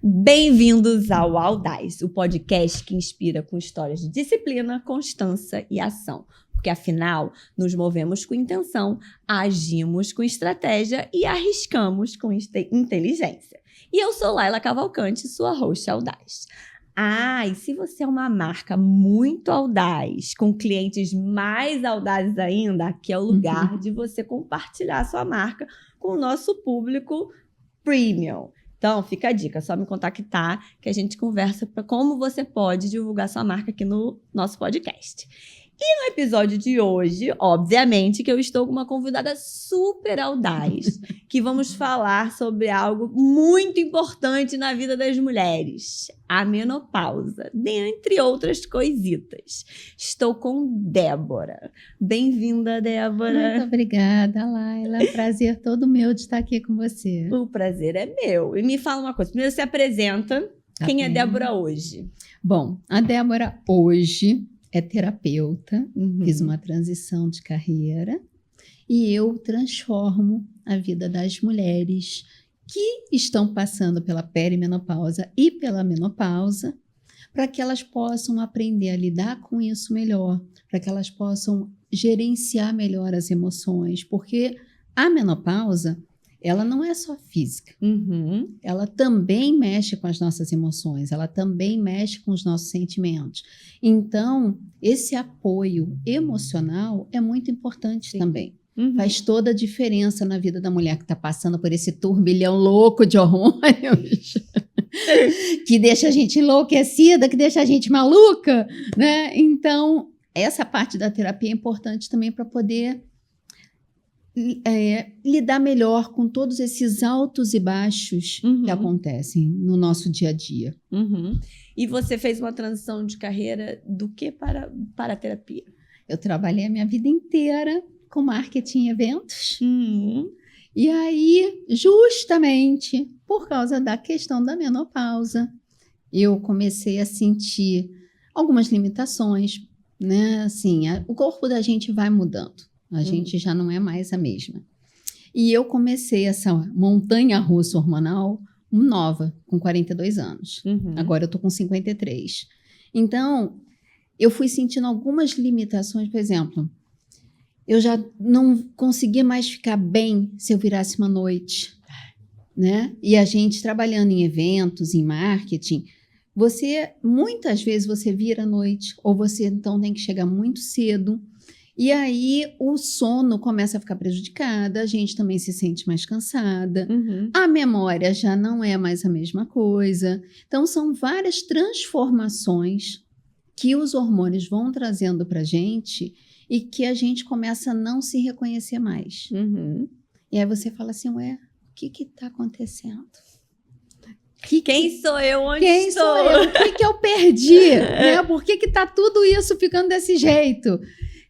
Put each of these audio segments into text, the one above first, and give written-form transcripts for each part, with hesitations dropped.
Bem-vindos ao Audaz, o podcast que inspira com histórias de disciplina, constância e ação. Porque, afinal, nos movemos com intenção, agimos com estratégia e arriscamos com inteligência. E eu sou Laila Cavalcante, sua host Audaz. E se você é uma marca muito audaz, com clientes mais audazes ainda, aqui é o lugar de você compartilhar sua marca com o nosso público premium. Então, fica a dica, é só me contactar que a gente conversa para como você pode divulgar sua marca aqui no nosso podcast. E no episódio de hoje, obviamente, que eu estou com uma convidada super audaz, que vamos falar sobre algo muito importante na vida das mulheres, a menopausa, dentre outras coisitas. Estou com Débora. Bem-vinda, Débora. Muito obrigada, Laila. Prazer todo meu de estar aqui com você. O prazer é meu. E me fala uma coisa, primeiro você apresenta quem é Débora hoje. Bom, a Débora hoje é terapeuta, fiz uma transição de carreira e eu transformo a vida das mulheres que estão passando pela perimenopausa e pela menopausa para que elas possam aprender a lidar com isso melhor, para que elas possam gerenciar melhor as emoções, porque a menopausa, ela não é só física, ela também mexe com as nossas emoções, ela também mexe com os nossos sentimentos. Então, esse apoio emocional é muito importante também. Faz toda a diferença na vida da mulher que está passando por esse turbilhão louco de hormônios, que deixa a gente enlouquecida, que deixa a gente maluca, né? Então, essa parte da terapia é importante também para poder lidar melhor com todos esses altos e baixos que acontecem no nosso dia a dia. E você fez uma transição de carreira do que para a terapia? Eu trabalhei a minha vida inteira com marketing e eventos. E aí, justamente por causa da questão da menopausa, eu comecei a sentir algumas limitações, né? Assim, o corpo da gente vai mudando. A gente já não é mais a mesma. E eu comecei essa montanha-russa hormonal nova, com 42 anos. Agora eu tô com 53. Então, eu fui sentindo algumas limitações. Por exemplo, eu já não conseguia mais ficar bem se eu virasse uma noite, né? E a gente trabalhando em eventos, em marketing, muitas vezes você vira à noite, ou você então tem que chegar muito cedo. E aí o sono começa a ficar prejudicado, a gente também se sente mais cansada, a memória já não é mais a mesma coisa. Então são várias transformações que os hormônios vão trazendo para a gente e que a gente começa a não se reconhecer mais. E aí você fala assim, o que está acontecendo? Quem sou eu? Onde Quem estou? sou eu? O que eu perdi? Né? Por que está tudo isso ficando desse jeito?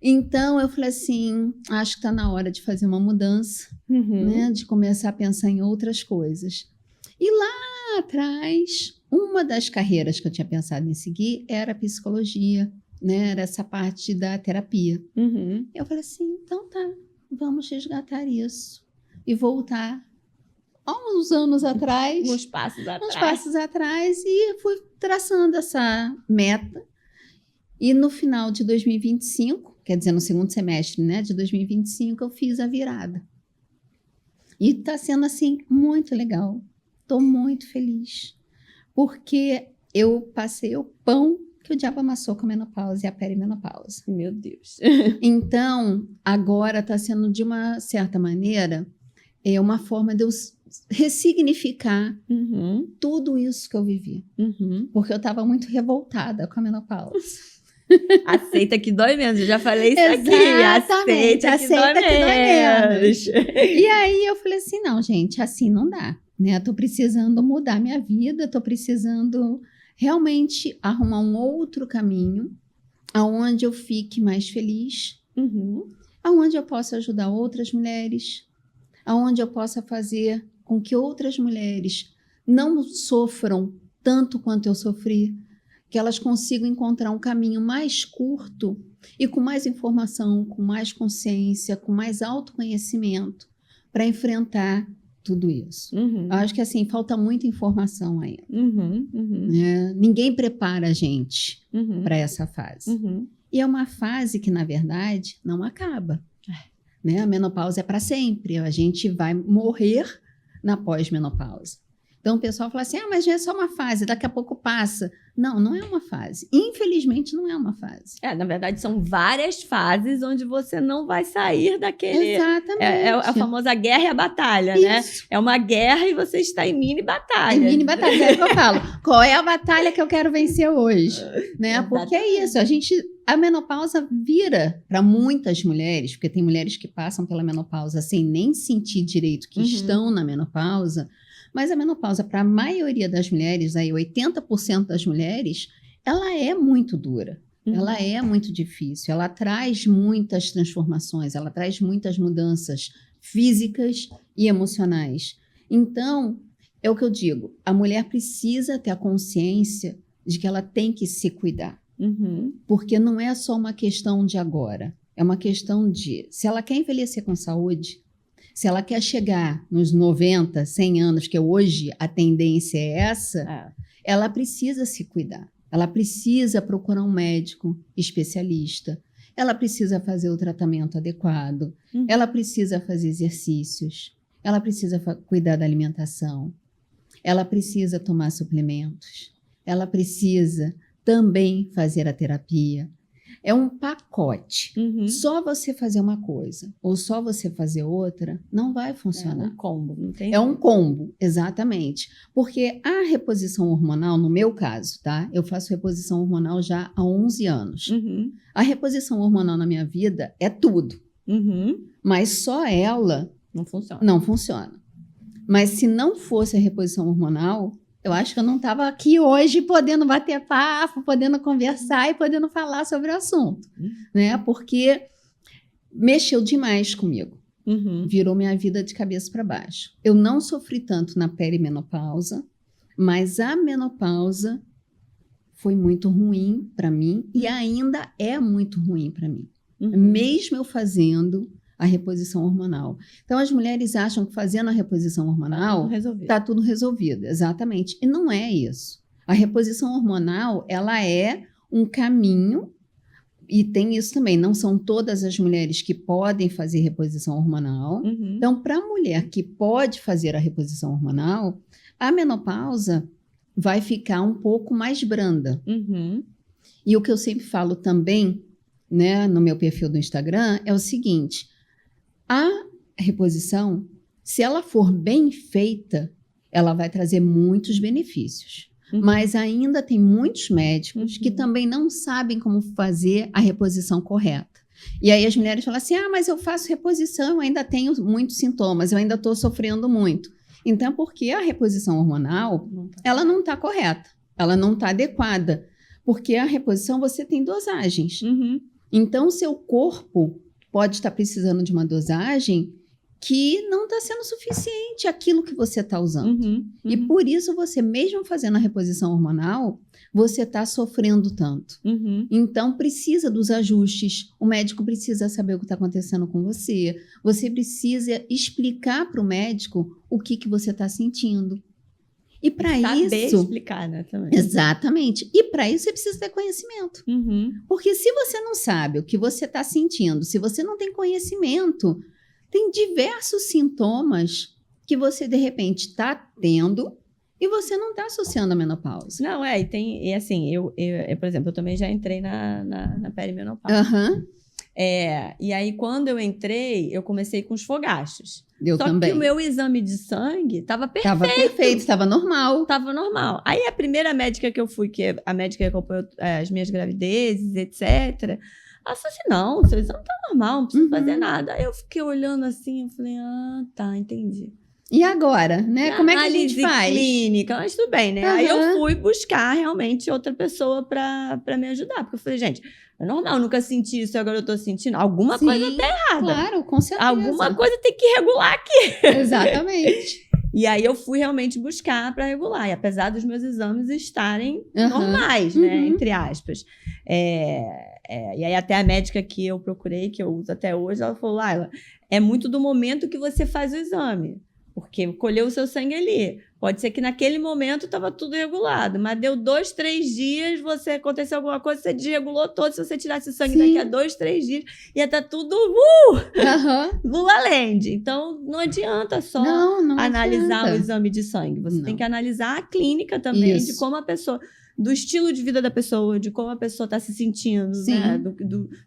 Então, eu falei assim, acho que está na hora de fazer uma mudança, né? De começar a pensar em outras coisas. E lá atrás, uma das carreiras que eu tinha pensado em seguir era a psicologia, né? Era essa parte da terapia. Eu falei assim, então tá, vamos resgatar isso e voltar há uns anos atrás. Uns passos atrás. E fui traçando essa meta. E no final de 2025, quer dizer, no segundo semestre, né, de 2025, eu fiz a virada. E está sendo, assim, muito legal. Estou muito feliz. Porque eu passei o pão que o diabo amassou com a menopausa e a perimenopausa. Meu Deus. Então, agora está sendo, de uma certa maneira, uma forma de eu ressignificar tudo isso que eu vivi. Porque eu estava muito revoltada com a menopausa. Aceita que dói menos, eu já falei isso aqui. Aceita que dói menos. E aí eu falei assim, não, gente, assim não dá, né? Eu tô precisando mudar minha vida, tô precisando realmente arrumar um outro caminho aonde eu fique mais feliz, aonde eu possa ajudar outras mulheres, aonde eu possa fazer com que outras mulheres não sofram tanto quanto eu sofri, que elas consigam encontrar um caminho mais curto e com mais informação, com mais consciência, com mais autoconhecimento para enfrentar tudo isso. Eu acho que, assim, falta muita informação ainda. Né? Ninguém prepara a gente para essa fase. E é uma fase que, na verdade, não acaba. Né? A menopausa é para sempre. A gente vai morrer na pós-menopausa. Então, o pessoal fala assim, mas já é só uma fase, daqui a pouco passa. Não, não é uma fase. Infelizmente, não é uma fase. Na verdade, são várias fases onde você não vai sair daquele... Exatamente. É a famosa guerra e a batalha, né? É uma guerra e você está em mini batalha. Em mini batalha, é o que eu falo. Qual é a batalha que eu quero vencer hoje? Né? Porque é isso, a menopausa vira para muitas mulheres, porque tem mulheres que passam pela menopausa sem nem sentir direito que estão na menopausa, mas a menopausa, para a maioria das mulheres, aí 80% das mulheres, ela é muito dura, ela é muito difícil, ela traz muitas transformações, ela traz muitas mudanças físicas e emocionais. Então, é o que eu digo, a mulher precisa ter a consciência de que ela tem que se cuidar, porque não é só uma questão de agora, é uma questão de, se ela quer envelhecer com saúde, se ela quer chegar nos 90, 100 anos, que hoje a tendência é essa, ela precisa se cuidar. Ela precisa procurar um médico especialista. Ela precisa fazer o tratamento adequado. Ela precisa fazer exercícios. Ela precisa cuidar da alimentação. Ela precisa tomar suplementos. Ela precisa também fazer a terapia. É um pacote. Só você fazer uma coisa ou só você fazer outra não vai funcionar. É um combo. Não tem um combo, exatamente. Porque a reposição hormonal, no meu caso, tá? Eu faço reposição hormonal já há 11 anos. A reposição hormonal na minha vida é tudo. Mas só ela não funciona. Mas se não fosse a reposição hormonal, eu acho que eu não estava aqui hoje podendo bater papo, podendo conversar e podendo falar sobre o assunto, né? Porque mexeu demais comigo. Virou minha vida de cabeça para baixo. Eu não sofri tanto na perimenopausa, mas a menopausa foi muito ruim para mim e ainda é muito ruim para mim. Mesmo eu fazendo a reposição hormonal. Então, as mulheres acham que fazendo a reposição hormonal está tudo resolvido. Exatamente. E não é isso. A reposição hormonal, ela é um caminho, e tem isso também, não são todas as mulheres que podem fazer reposição hormonal. Então, para a mulher que pode fazer a reposição hormonal, a menopausa vai ficar um pouco mais branda. E o que eu sempre falo também, né, no meu perfil do Instagram, é o seguinte: a reposição, se ela for bem feita, ela vai trazer muitos benefícios. Mas ainda tem muitos médicos que também não sabem como fazer a reposição correta. E aí as mulheres falam assim, mas eu faço reposição, eu ainda tenho muitos sintomas, eu ainda estou sofrendo muito. Então, porque a reposição hormonal, ela não está correta, ela não está adequada. Porque a reposição, você tem dosagens. Então, o seu corpo pode estar precisando de uma dosagem que não está sendo suficiente aquilo que você está usando. E por isso você, mesmo fazendo a reposição hormonal, você está sofrendo tanto. Então, precisa dos ajustes. O médico precisa saber o que está acontecendo com você. Você precisa explicar para o médico o que você está sentindo. E para isso... Saber explicar, né? Também. Exatamente. E para isso você precisa ter conhecimento. Porque se você não sabe o que você está sentindo, se você não tem conhecimento, tem diversos sintomas que você, de repente, está tendo e você não está associando a menopausa. Não, e assim, eu, por exemplo, eu também já entrei na perimenopausa. E aí, quando eu entrei, eu comecei com os fogachos. Só também. que o meu exame de sangue estava perfeito. Estava perfeito, estava normal. Estava normal. Aí, a primeira médica que eu fui, que é a médica que acompanhou as minhas gravidezes, etc., ela falou assim, não, seu exame tá normal, não precisa fazer nada. Aí eu fiquei olhando assim, eu falei, tá, entendi. E agora, né? Como é que a gente faz? Clínica, mas tudo bem, né? Aí eu fui buscar realmente outra pessoa pra me ajudar. Porque eu falei, gente, é normal, eu nunca senti isso, agora eu tô sentindo. Alguma coisa tá errada. Claro, com certeza. Alguma coisa tem que regular aqui. Exatamente. E aí eu fui realmente buscar para regular. E apesar dos meus exames estarem normais, né? Entre aspas. E aí até a médica que eu procurei, que eu uso até hoje, ela falou, Laila, é muito do momento que você faz o exame. Porque colheu o seu sangue ali. Pode ser que naquele momento estava tudo regulado, mas deu 2, 3 dias, aconteceu alguma coisa, você desregulou todo. Se você tirasse o sangue Sim. daqui a 2, 3 dias, ia estar tudo Lula Land. Então, não adianta só não analisar adianta. O exame de sangue. Você Não. tem que analisar a clínica também, Isso. de como a pessoa... do estilo de vida da pessoa, de como a pessoa está se sentindo, né?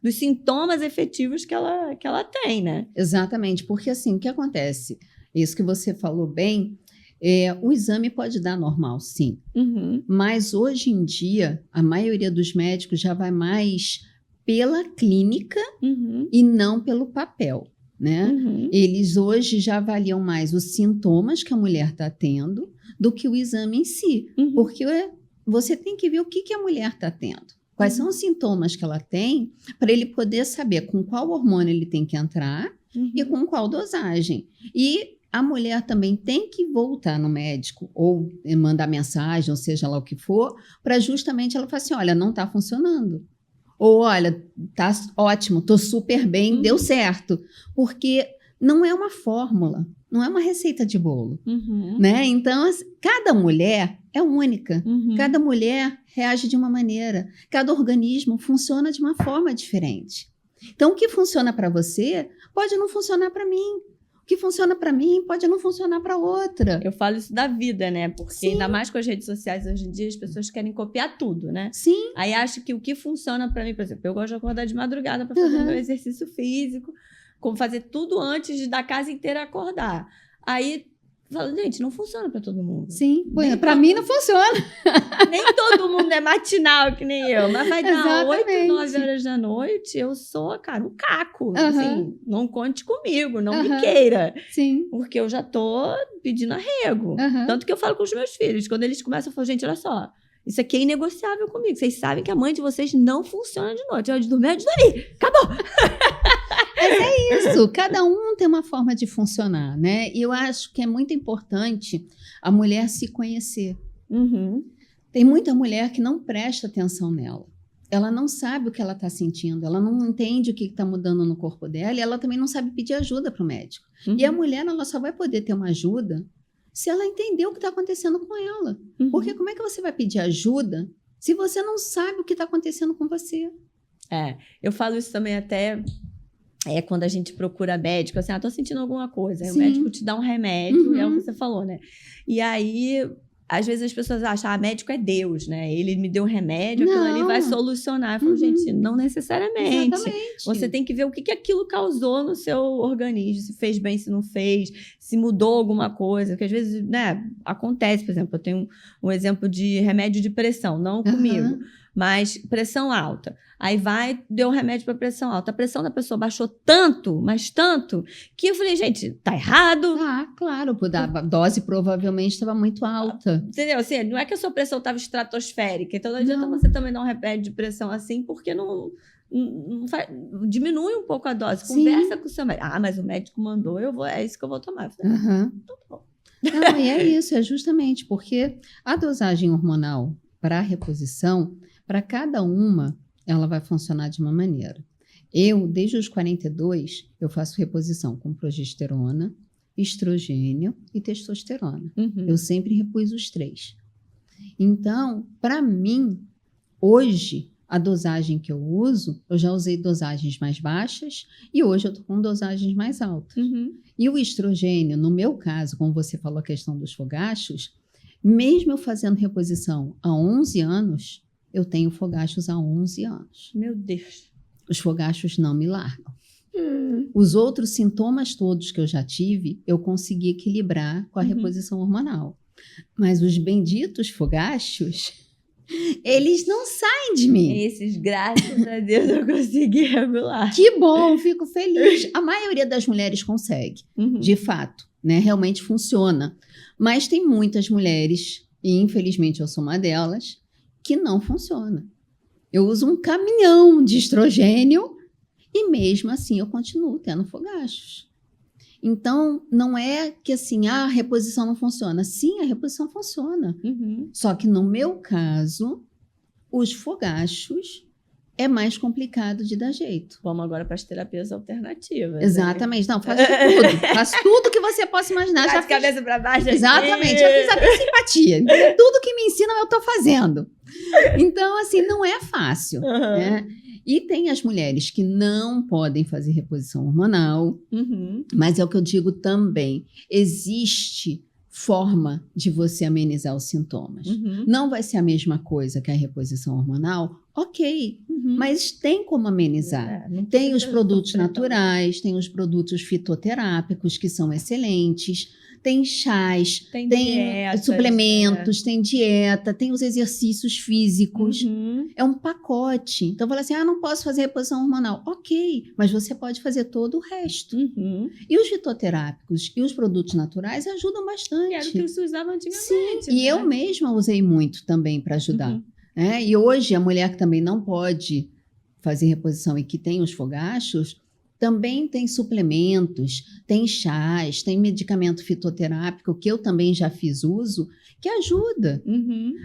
Dos sintomas efetivos que ela tem, né? Exatamente, porque assim, o que acontece? Isso que você falou bem, o exame pode dar normal, sim. Uhum. Mas hoje em dia, a maioria dos médicos já vai mais pela clínica e não pelo papel, né? Eles hoje já avaliam mais os sintomas que a mulher está tendo do que o exame em si. Porque você tem que ver o que a mulher está tendo. Quais são os sintomas que ela tem para ele poder saber com qual hormônio ele tem que entrar e com qual dosagem. E a mulher também tem que voltar no médico ou mandar mensagem, ou seja lá o que for, para justamente ela falar assim, olha, não está funcionando. Ou, olha, tá ótimo, estou super bem, deu certo. Porque não é uma fórmula, não é uma receita de bolo. Né? Então, cada mulher é única. Cada mulher reage de uma maneira. Cada organismo funciona de uma forma diferente. Então, o que funciona para você pode não funcionar para mim. O que funciona para mim pode não funcionar para outra. Eu falo isso da vida, né? Porque Sim. ainda mais com as redes sociais hoje em dia, as pessoas querem copiar tudo, né? Sim. Aí acho que o que funciona para mim, por exemplo, eu gosto de acordar de madrugada para fazer meu exercício físico, como fazer tudo antes da casa inteira acordar. Aí, falo, gente, não funciona para todo mundo. Sim, para mim não funciona. Nem todo mundo é matinal que nem eu, mas vai dar Exatamente. 8, 9 horas da noite, eu sou, cara, um caco. Assim, não conte comigo, não me queira. Sim. Porque eu já tô pedindo arrego. Tanto que eu falo com os meus filhos, quando eles começam a falar, gente, olha só, isso aqui é inegociável comigo. Vocês sabem que a mãe de vocês não funciona de noite. Eu de dormir, eu de dormir. Acabou! Mas é isso, cada um tem uma forma de funcionar, né? E eu acho que é muito importante a mulher se conhecer. Tem muita mulher que não presta atenção nela. Ela não sabe o que ela está sentindo, ela não entende o que está mudando no corpo dela e ela também não sabe pedir ajuda para o médico. E a mulher, ela só vai poder ter uma ajuda se ela entender o que está acontecendo com ela. Porque como é que você vai pedir ajuda se você não sabe o que está acontecendo com você? Eu falo isso também até... quando a gente procura médico, assim, tô sentindo alguma coisa. Aí o médico te dá um remédio, é o que você falou, né? E aí, às vezes as pessoas acham, médico é Deus, né? Ele me deu um remédio, aquilo ali vai solucionar. Eu falo, gente, não necessariamente. Exatamente. Você tem que ver o que aquilo causou no seu organismo, se fez bem, se não fez, se mudou alguma coisa, porque às vezes, né, acontece, por exemplo, eu tenho um exemplo de remédio de pressão, não comigo, mas pressão alta. Aí deu um remédio para pressão alta. A pressão da pessoa baixou tanto, mas tanto, que eu falei, gente, tá errado. Claro, a dose provavelmente estava muito alta. Entendeu? Assim, não é que a sua pressão estava estratosférica, então não adianta você também dar um remédio de pressão assim, porque não diminui um pouco a dose. Conversa com o seu médico. Mas o médico mandou, é isso que eu vou tomar. Eu falei, então tá bom. Não, e é isso, é justamente porque a dosagem hormonal para a reposição, para cada uma, ela vai funcionar de uma maneira. Eu, desde os 42, eu faço reposição com progesterona, estrogênio e testosterona. Eu sempre repus os 3. Então, para mim, hoje, a dosagem que eu uso, eu já usei dosagens mais baixas e hoje eu estou com dosagens mais altas. E o estrogênio, no meu caso, como você falou a questão dos fogachos, mesmo eu fazendo reposição há 11 anos, eu tenho fogachos há 11 anos. Meu Deus. Os fogachos não me largam. Os outros sintomas todos que eu já tive, eu consegui equilibrar com a reposição hormonal. Mas os benditos fogachos, eles não saem de mim. Esses, graças a Deus, eu consegui regular. Que bom, fico feliz. A maioria das mulheres consegue, de fato, né? Realmente funciona. Mas tem muitas mulheres, e infelizmente eu sou uma delas, que não funciona. Eu uso um caminhão de estrogênio e mesmo assim eu continuo tendo fogachos. Então, não é que assim, a reposição não funciona. Sim, a reposição funciona. Só que no meu caso, os fogachos é mais complicado de dar jeito. Vamos agora para as terapias alternativas. Exatamente. Né? Não, faço tudo. Faço tudo que você possa imaginar. Já de cabeça para baixo. Exatamente. Já fiz até simpatia. Tudo que me ensinam eu estou fazendo. Então, assim, não é fácil. Né? E tem as mulheres que não podem fazer reposição hormonal, mas é o que eu digo também. Existe forma de você amenizar os sintomas. Não vai ser a mesma coisa que a reposição hormonal, ok, mas tem como amenizar. Tem os produtos naturais, tem os produtos fitoterápicos que são excelentes, tem chás, tem dietas, suplementos, tem dieta, tem os exercícios físicos. É um pacote. Então, fala assim, não posso fazer reposição hormonal. Ok, mas você pode fazer todo o resto. E os fitoterápicos e os produtos naturais ajudam bastante. Que era o que se usava antigamente. Sim, e eu mesma usei muito também para ajudar. E hoje, a mulher que também não pode fazer reposição e que tem os fogachos, também tem suplementos, tem chás, tem medicamento fitoterápico, que eu também já fiz uso, que ajuda.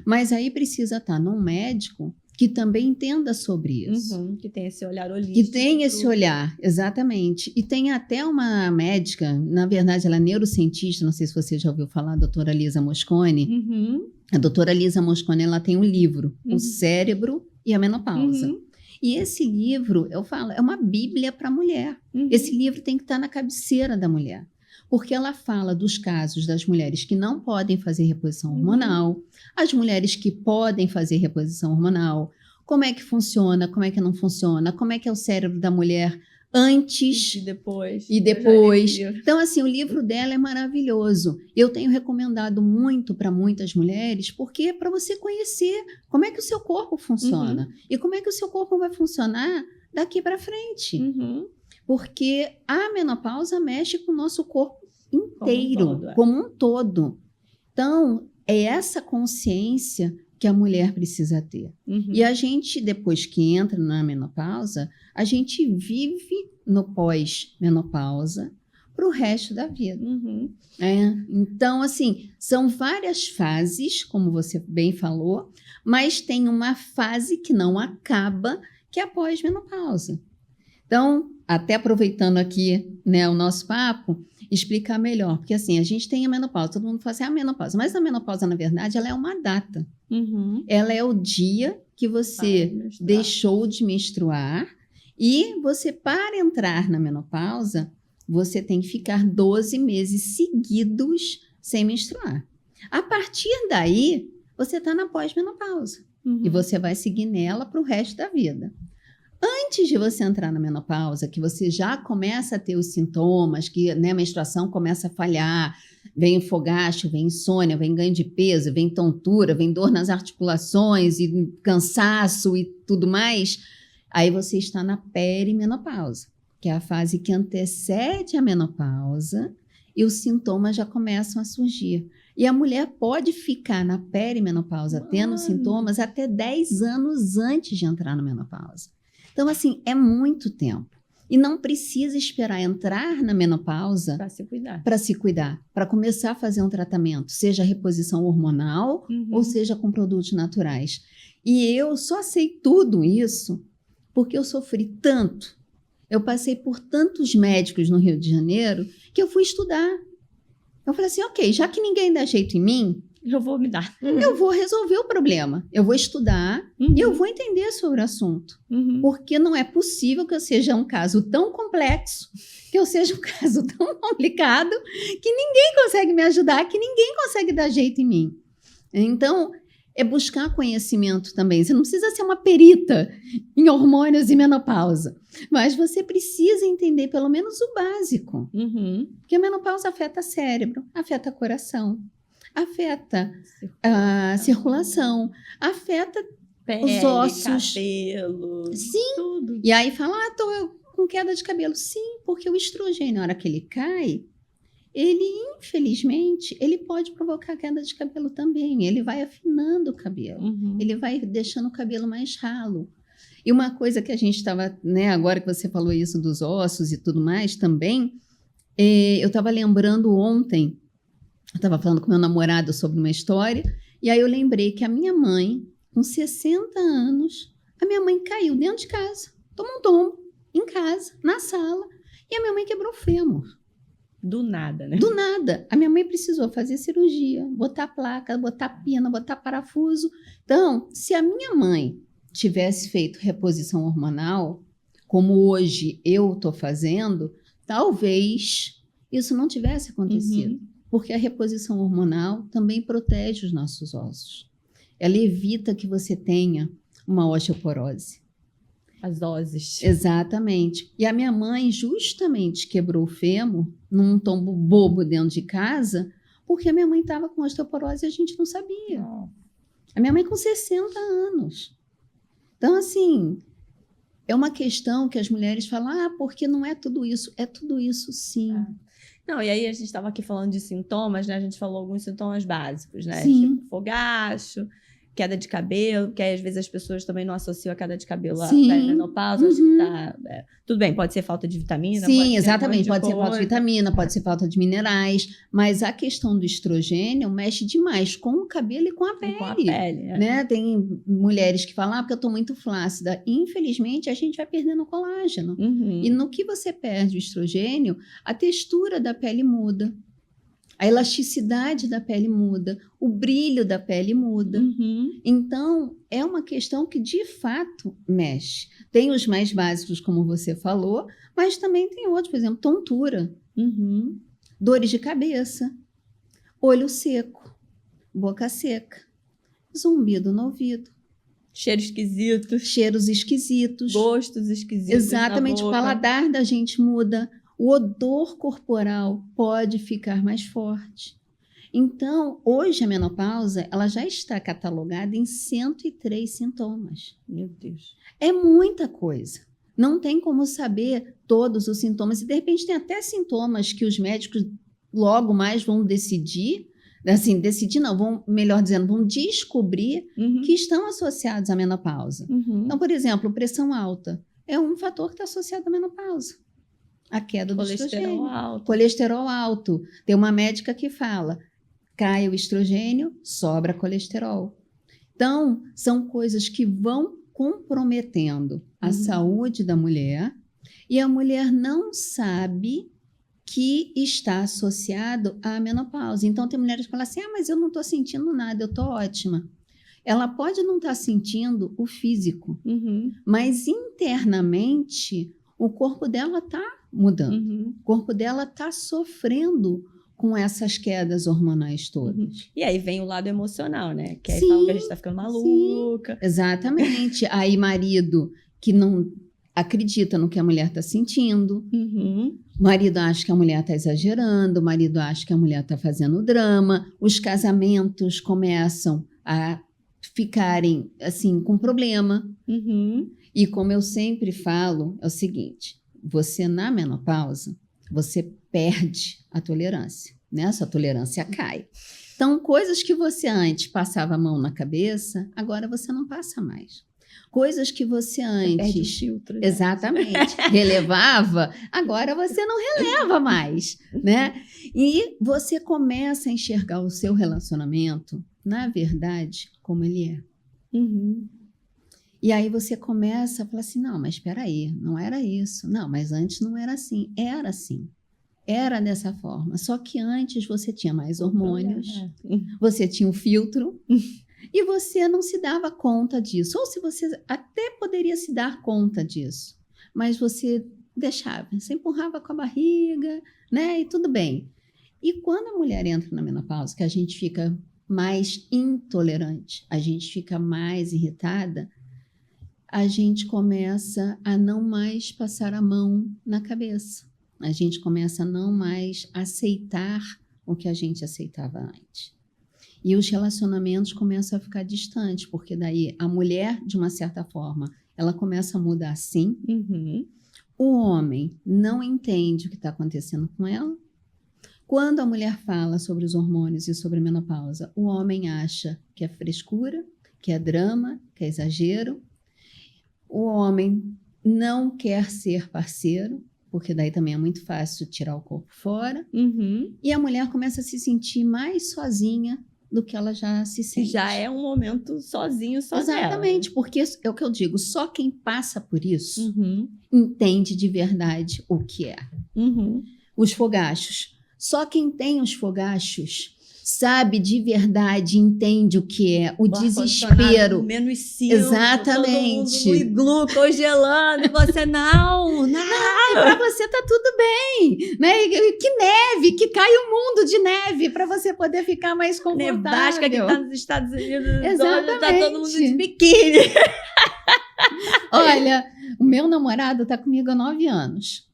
Mas aí precisa estar num médico que também entenda sobre isso. Que tem esse olhar holístico. Que tem esse olhar, exatamente. E tem até uma médica, na verdade ela é neurocientista, não sei se você já ouviu falar, a doutora Lisa Mosconi. A doutora Lisa Mosconi, ela tem um livro, O Cérebro e a Menopausa. E esse livro, eu falo, é uma bíblia para a mulher. Esse livro tem que estar na cabeceira da mulher. Porque ela fala dos casos das mulheres que não podem fazer reposição hormonal, as mulheres que podem fazer reposição hormonal, como é que funciona, como é que não funciona, como é que é o cérebro da mulher antes e depois. Então, assim, o livro dela é maravilhoso. Eu tenho recomendado muito para muitas mulheres, porque é para você conhecer como é que o seu corpo funciona e como é que o seu corpo vai funcionar daqui para frente. Porque a menopausa mexe com o nosso corpo inteiro, como um todo. Então, é essa consciência que a mulher precisa ter. E a gente, depois que entra na menopausa, a gente vive no pós-menopausa para o resto da vida. Então, assim, são várias fases, como você bem falou, mas tem uma fase que não acaba, que é a pós-menopausa. Então, até aproveitando aqui, né, o nosso papo, explicar melhor, porque assim, a gente tem a menopausa, todo mundo fala assim, a menopausa, mas a menopausa, na verdade, ela é uma data. Ela é o dia que você deixou de menstruar e você, para entrar na menopausa, você tem que ficar 12 meses seguidos sem menstruar. A partir daí, você está na pós-menopausa e você vai seguir nela para o resto da vida. Antes de você entrar na menopausa, que você já começa a ter os sintomas, que, né, a menstruação começa a falhar, vem fogacho, vem insônia, vem ganho de peso, vem tontura, vem dor nas articulações e cansaço e tudo mais, aí você está na perimenopausa, que é a fase que antecede a menopausa e os sintomas já começam a surgir. E a mulher pode ficar na perimenopausa tendo sintomas até 10 anos antes de entrar na menopausa. Então, assim, é muito tempo. E não precisa esperar entrar na menopausa para se cuidar, para começar a fazer um tratamento, seja reposição hormonal ou seja com produtos naturais. E eu só sei tudo isso porque eu sofri tanto. Eu passei por tantos médicos no Rio de Janeiro que eu fui estudar. Eu falei assim, ok, já que ninguém dá jeito em mim, eu vou me dar. Eu vou resolver o problema. Eu vou estudar e eu vou entender sobre o assunto. Porque não é possível que eu seja um caso tão complexo, que eu seja um caso tão complicado, que ninguém consegue me ajudar, que ninguém consegue dar jeito em mim. Então, é buscar conhecimento também. Você não precisa ser uma perita em hormônios e menopausa, mas você precisa entender pelo menos o básico. Porque a menopausa afeta cérebro, afeta coração, afeta a circulação, afeta pele, os ossos, cabelo, sim. Tudo. E aí fala, tô com queda de cabelo. Sim, porque o estrogênio, na hora que ele cai, ele, infelizmente, ele pode provocar queda de cabelo também. Ele vai afinando o cabelo, ele vai deixando o cabelo mais ralo. E uma coisa que a gente estava, né, agora que você falou isso dos ossos e tudo mais também, eu estava lembrando ontem, eu estava falando com meu namorado sobre uma história, e aí eu lembrei que a minha mãe, com 60 anos, A minha mãe caiu dentro de casa, tomou um tombo em casa, na sala, e a minha mãe quebrou o fêmur. Do nada, né? Do nada. A minha mãe precisou fazer cirurgia, botar placa, botar pina, botar parafuso. Então, se a minha mãe tivesse feito reposição hormonal, como hoje eu estou fazendo, talvez isso não tivesse acontecido. Porque a reposição hormonal também protege os nossos ossos. Ela evita que você tenha uma osteoporose. As doses. Exatamente. E a minha mãe justamente quebrou o fêmur num tombo bobo dentro de casa, porque a minha mãe estava com osteoporose e a gente não sabia. A minha mãe com 60 anos. Então, assim, é uma questão que as mulheres falam, porque não é tudo isso. É tudo isso, sim. Não, e aí a gente estava aqui falando de sintomas, né? A gente falou alguns sintomas básicos, né? Sim. Tipo fogacho, queda de cabelo, que aí às vezes as pessoas também não associam a queda de cabelo à Sim. menopausa. Acho que tá, tudo bem, pode ser falta de vitamina. Sim, exatamente. Pode Pode ser falta de vitamina, pode ser falta de minerais. Mas a questão do estrogênio mexe demais com o cabelo e com a pele. Com a pele, né? Tem mulheres que falam, porque eu estou muito flácida. Infelizmente, a gente vai perdendo colágeno. E no que você perde o estrogênio, a textura da pele muda. A elasticidade da pele muda, o brilho da pele muda. Então, é uma questão que, de fato, mexe. Tem os mais básicos, como você falou, mas também tem outros, por exemplo, tontura, dores de cabeça, olho seco, boca seca, zumbido no ouvido. Cheiros esquisitos. Gostos esquisitos. Exatamente, o paladar da gente muda. O odor corporal pode ficar mais forte. Então, hoje a menopausa ela já está catalogada em 103 sintomas. Meu Deus. É muita coisa. Não tem como saber todos os sintomas. E, de repente, tem até sintomas que os médicos logo mais vão decidir, assim, melhor dizendo, vão descobrir que estão associados à menopausa. Então, por exemplo, pressão alta é um fator que está associado à menopausa. A queda do estrogênio. Colesterol alto. Tem uma médica que fala, cai o estrogênio, sobra colesterol. Então, são coisas que vão comprometendo a saúde da mulher e a mulher não sabe que está associado à menopausa. Então, tem mulheres que falam assim, mas eu não estou sentindo nada, eu estou ótima. Ela pode não estar sentindo o físico, mas internamente o corpo dela está mudando. O corpo dela está sofrendo com essas quedas hormonais todas. E aí vem o lado emocional, né? Que aí falam que a gente está ficando maluca. Sim, exatamente. Aí marido que não acredita no que a mulher está sentindo. O marido acha que a mulher está exagerando, o marido acha que a mulher está fazendo drama. Os casamentos começam a ficarem assim com problema. E como eu sempre falo, é o seguinte, você na menopausa, você perde a tolerância, né? Sua tolerância cai. Então, coisas que você antes passava a mão na cabeça, agora você não passa mais. Coisas que você antes... perde o filtro. Exatamente. Relevava, agora você não releva mais, né? E você começa a enxergar o seu relacionamento, na verdade, como ele é. E aí você começa a falar assim, não, mas espera aí, não era isso. Não, mas antes não era assim. Era assim. Era dessa forma. Só que antes você tinha mais hormônios, você tinha um filtro e você não se dava conta disso. Ou se você até poderia se dar conta disso, mas você deixava, você empurrava com a barriga, né? E tudo bem. E quando a mulher entra na menopausa, que a gente fica mais intolerante, a gente fica mais irritada, a gente começa a não mais passar a mão na cabeça. A gente começa a não mais aceitar o que a gente aceitava antes. E os relacionamentos começam a ficar distantes, porque daí a mulher, de uma certa forma, ela começa a mudar sim. O homem não entende o que está acontecendo com ela. Quando a mulher fala sobre os hormônios e sobre a menopausa, o homem acha que é frescura, que é drama, que é exagero. O homem não quer ser parceiro, porque daí também é muito fácil tirar o corpo fora. E a mulher começa a se sentir mais sozinha do que ela já se Que sente. já é um momento sozinho, só dela. Exatamente, porque é o que eu digo, só quem passa por isso Uhum. entende de verdade o que é. Uhum. Os fogachos. Só quem tem os fogachos sabe de verdade, entende o que é o desespero. Menos 5. Exatamente. Todo mundo no iglu, congelando. E você, não. Para você tá tudo bem, né? E que neve, que cai o mundo de neve para você poder ficar mais confortável. Nevasca que tá nos Estados Unidos. Exatamente. Tá todo mundo de biquíni. Olha, o meu namorado tá comigo há 9 anos.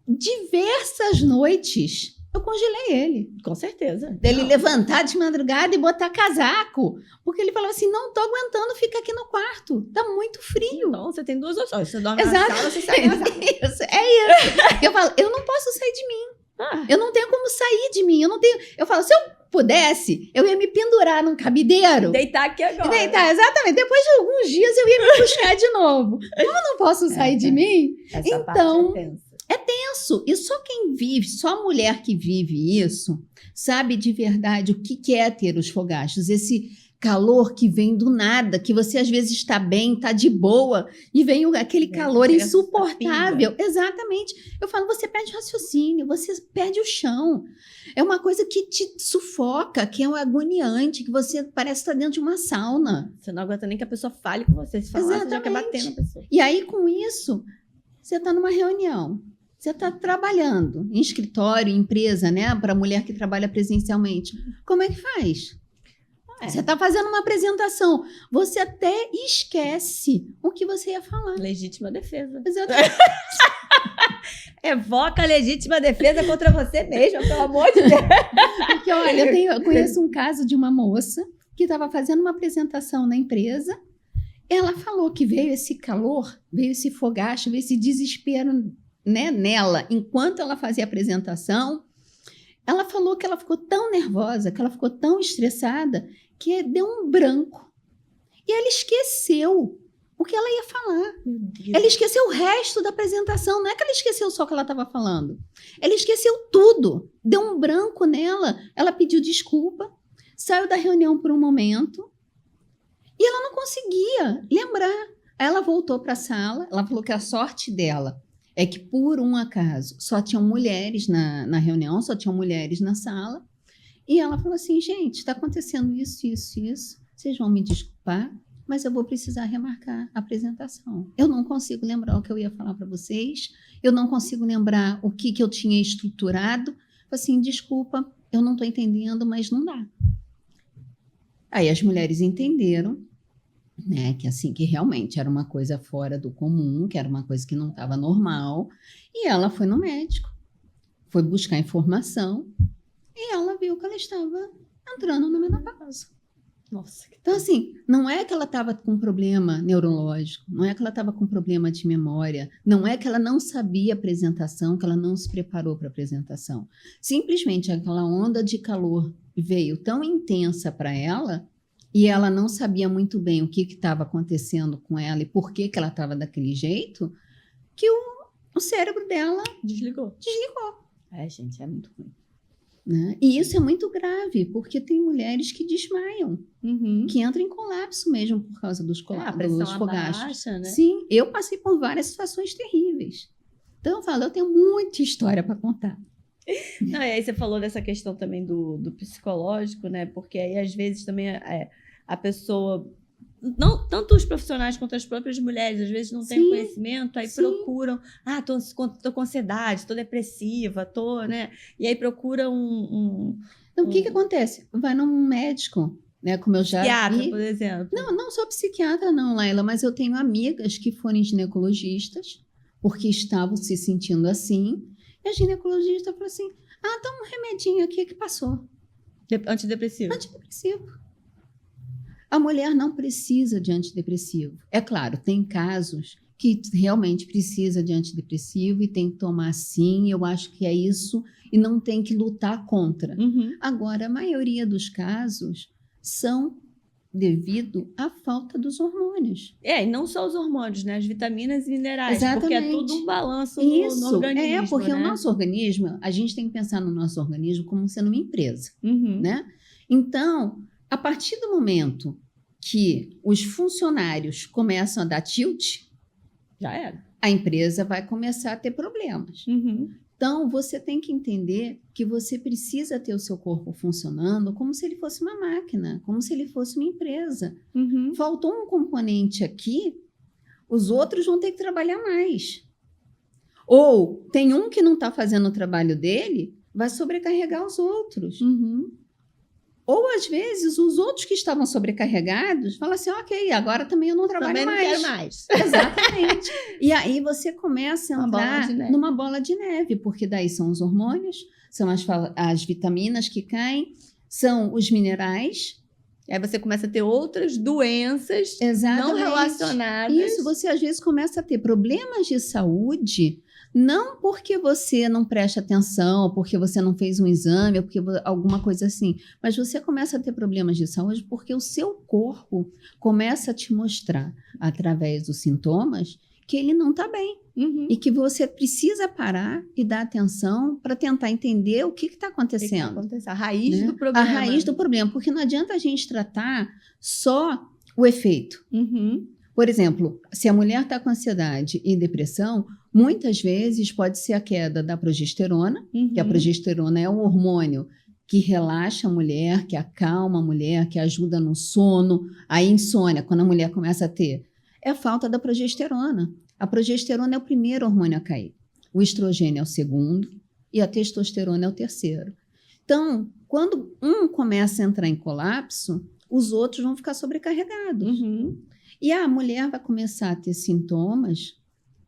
Diversas noites eu congelei ele. Com certeza. Dele Não. levantar de madrugada e botar casaco. Porque ele falava assim, não tô aguentando ficar aqui no quarto. Tá muito frio. Então, você tem 2 opções. Você dorme Exato. na sala, você sai na sala. Isso, é isso. Eu falo, eu não posso sair de mim. Ah, Eu não tenho como sair de mim. Eu falo, se eu pudesse, eu ia me pendurar num cabideiro. deitar aqui agora. E deitar, exatamente. Depois de alguns dias eu ia me buscar de novo. Como eu não posso sair de mim, Essa então, parte é tensa. isso. E só quem vive, só a mulher que vive isso, sabe de verdade o que é ter os fogachos. Esse calor que vem do nada, que você às vezes está bem, está de boa, e vem aquele calor chega insuportável. Exatamente. Eu falo, você perde o raciocínio, você perde o chão. É uma coisa que te sufoca, que é um agoniante, que você parece estar dentro de uma sauna. Você não aguenta nem que a pessoa fale com você. Se falar, você já quer Exatamente. bater na pessoa. E aí, com isso, você está numa reunião. Você está trabalhando em escritório, em empresa, né? Para a mulher que trabalha presencialmente. Como é que faz? É. Você está fazendo uma apresentação. Você até esquece o que você ia falar. Legítima defesa. Exatamente. Evoca a legítima defesa contra você mesma, pelo amor de Deus. Porque, olha, eu conheço um caso de uma moça que estava fazendo uma apresentação na empresa. Ela falou que veio esse calor, veio esse fogacho, veio esse desespero, né, nela, enquanto ela fazia a apresentação. Ela falou que ela ficou tão nervosa, que ela ficou tão estressada, que deu um branco. E ela esqueceu o que ela ia falar. Meu Deus. Ela esqueceu o resto da apresentação. Não é que ela esqueceu só o que ela estava falando. Ela esqueceu tudo. Deu um branco nela. Ela pediu desculpa, saiu da reunião por um momento e ela não conseguia lembrar. Aí ela voltou para a sala. Ela falou que a sorte dela é que, por um acaso, só tinham mulheres na reunião, só tinham mulheres na sala. E ela falou assim, gente, está acontecendo isso, isso, isso. Vocês vão me desculpar, mas eu vou precisar remarcar a apresentação. Eu não consigo lembrar o que eu ia falar para vocês. Eu não consigo lembrar o que eu tinha estruturado. Assim, desculpa, eu não estou entendendo, mas não dá. Aí as mulheres entenderam, né, que assim, que realmente era uma coisa fora do comum, que era uma coisa que não estava normal, e ela foi no médico, foi buscar informação, e ela viu que ela estava entrando na menopausa. Nossa. Então, assim, não é que ela estava com problema neurológico, não é que ela estava com problema de memória, não é que ela não sabia a apresentação, que ela não se preparou para a apresentação. Simplesmente aquela onda de calor veio tão intensa para ela e ela não sabia muito bem o que estava acontecendo com ela e por que ela estava daquele jeito, que o cérebro dela Desligou. desligou. É, gente, é muito ruim. Né? E isso é muito grave, porque tem mulheres que desmaiam, que entram em colapso mesmo por causa dos A pressão dos fogachos. abaixa, né? Sim, eu passei por várias situações terríveis. Então, eu falo, eu tenho muita história para contar. Não, e aí você falou dessa questão também do psicológico, né? Porque aí, às vezes, também a pessoa... Não, tanto os profissionais quanto as próprias mulheres, às vezes não têm Sim, conhecimento, aí sim. procuram, tô com ansiedade, tô depressiva, né? E aí procuram Então, o que acontece? Vai num médico, né? Como eu já psiquiatra, vi. por exemplo. Não sou psiquiatra não, Laila, mas eu tenho amigas que foram ginecologistas porque estavam se sentindo assim. E a ginecologista falou assim, toma um remedinho aqui que passou. Antidepressivo. Antidepressivo. A mulher não precisa de antidepressivo. É claro, tem casos que realmente precisa de antidepressivo e tem que tomar sim, eu acho que é isso, e não tem que lutar contra. Agora, a maioria dos casos são devido à falta dos hormônios. E não só os hormônios, né? As vitaminas e minerais. Exatamente. Porque é tudo um balanço Isso, no organismo, porque né? o nosso organismo, a gente tem que pensar no nosso organismo como sendo uma empresa, né? Então, a partir do momento que os funcionários começam a dar tilt, Já era. a empresa vai começar a ter problemas. Então, você tem que entender que você precisa ter o seu corpo funcionando como se ele fosse uma máquina, como se ele fosse uma empresa. Faltou um componente aqui, os outros vão ter que trabalhar mais. Ou tem um que não está fazendo o trabalho dele, vai sobrecarregar os outros. Ou, às vezes, os outros que estavam sobrecarregados falam assim, ok, agora também eu não trabalho Também não mais. quero mais. Exatamente. E aí você começa a Uma bola entrar de neve. numa bola de neve, porque daí são os hormônios, são as vitaminas que caem, são os minerais. Aí você começa a ter outras doenças não Exatamente. relacionadas. Isso, você às vezes começa a ter problemas de saúde, não porque você não presta atenção, porque você não fez um exame, ou porque alguma coisa assim, mas você começa a ter problemas de saúde porque o seu corpo começa a te mostrar, através dos sintomas, que ele não está bem. E que você precisa parar e dar atenção para tentar entender o que está acontecendo. A raiz Né? do problema. A raiz do problema, porque não adianta a gente tratar só o efeito. Por exemplo, se a mulher está com ansiedade e depressão, muitas vezes pode ser a queda da progesterona, que a progesterona é um hormônio que relaxa a mulher, que acalma a mulher, que ajuda no sono. A insônia, quando a mulher começa a ter, é a falta da progesterona. A progesterona é o primeiro hormônio a cair. O estrogênio é o segundo e a testosterona é o terceiro. Então, quando um começa a entrar em colapso, os outros vão ficar sobrecarregados. E a mulher vai começar a ter sintomas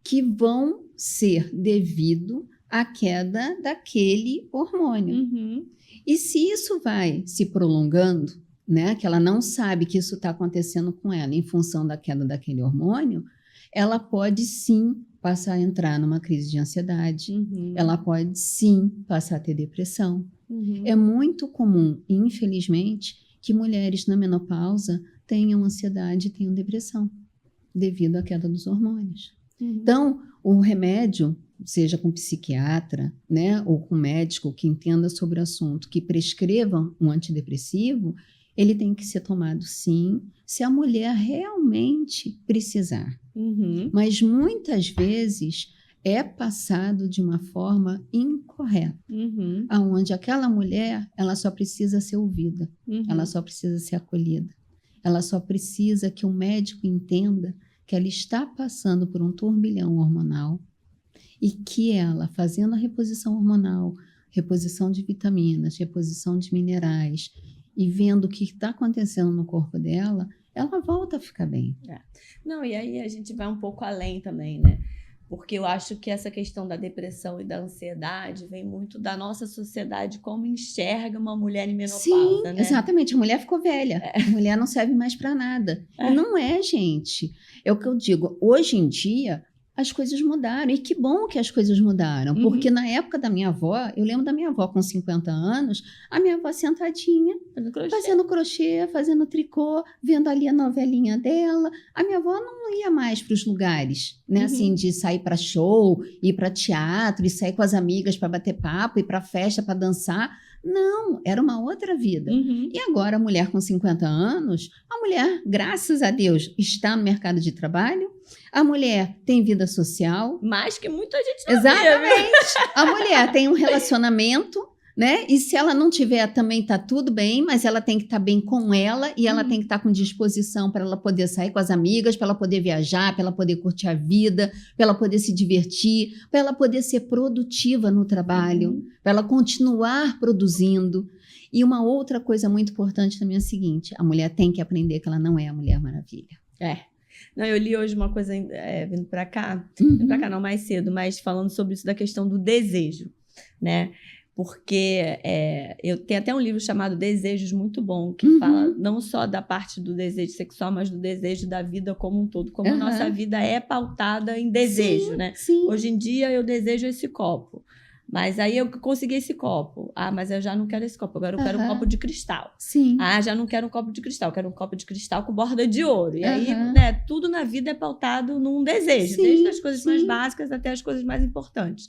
que vão ser devido à queda daquele hormônio. E se isso vai se prolongando, né, que ela não sabe que isso está acontecendo com ela em função da queda daquele hormônio, ela pode sim passar a entrar numa crise de ansiedade, ela pode sim passar a ter depressão. É muito comum, infelizmente, que mulheres na menopausa tenham ansiedade e tenham depressão, devido à queda dos hormônios. Então, o remédio, seja com psiquiatra, né, ou com médico que entenda sobre o assunto, que prescreva um antidepressivo, ele tem que ser tomado sim, se a mulher realmente precisar. Mas muitas vezes é passado de uma forma incorreta, onde aquela mulher ela só precisa ser ouvida, ela só precisa ser acolhida, ela só precisa que o médico entenda que ela está passando por um turbilhão hormonal e que ela, fazendo a reposição hormonal, reposição de vitaminas, reposição de minerais e vendo o que está acontecendo no corpo dela, ela volta a ficar bem. Não, e aí a gente vai um pouco além também, né? Porque eu acho que essa questão da depressão e da ansiedade vem muito da nossa sociedade, como enxerga uma mulher em menopausa, Sim, né? Exatamente. A mulher ficou velha. A mulher não serve mais para nada. E não é, gente. É o que eu digo. Hoje em dia, as coisas mudaram. E que bom que as coisas mudaram. Porque na época da minha avó, eu lembro da minha avó com 50 anos, a minha avó sentadinha, fazendo crochê, fazendo tricô, vendo ali a novelinha dela. A minha avó não ia mais para os lugares, né? Assim, de sair para show, ir para teatro, e sair com as amigas para bater papo, ir para festa para dançar. Não, era uma outra vida. E agora, a mulher com 50 anos, a mulher, graças a Deus, está no mercado de trabalho, a mulher tem vida social. Mais que muita gente não Exatamente. A mulher tem um relacionamento, né? E se ela não tiver, também tá tudo bem, mas ela tem que estar bem com ela e ela tem que estar com disposição para ela poder sair com as amigas, para ela poder viajar, para ela poder curtir a vida, para ela poder se divertir, para ela poder ser produtiva no trabalho, para ela continuar produzindo. E uma outra coisa muito importante também é a seguinte: a mulher tem que aprender que ela não é a Mulher Maravilha. Não, eu li hoje uma coisa vindo para cá, vindo para cá não, mais cedo, mas falando sobre isso da questão do desejo, né? Porque eu tenho até um livro chamado Desejos, muito bom, que fala não só da parte do desejo sexual, mas do desejo da vida como um todo, como a nossa vida é pautada em desejo, né? Sim. Hoje em dia eu desejo esse copo, mas aí eu consegui esse copo. Ah, mas eu já não quero esse copo, agora eu quero um copo de cristal. Sim. Ah, já não quero um copo de cristal, quero um copo de cristal com borda de ouro. E aí, né, tudo na vida é pautado num desejo, desde as coisas mais básicas até as coisas mais importantes.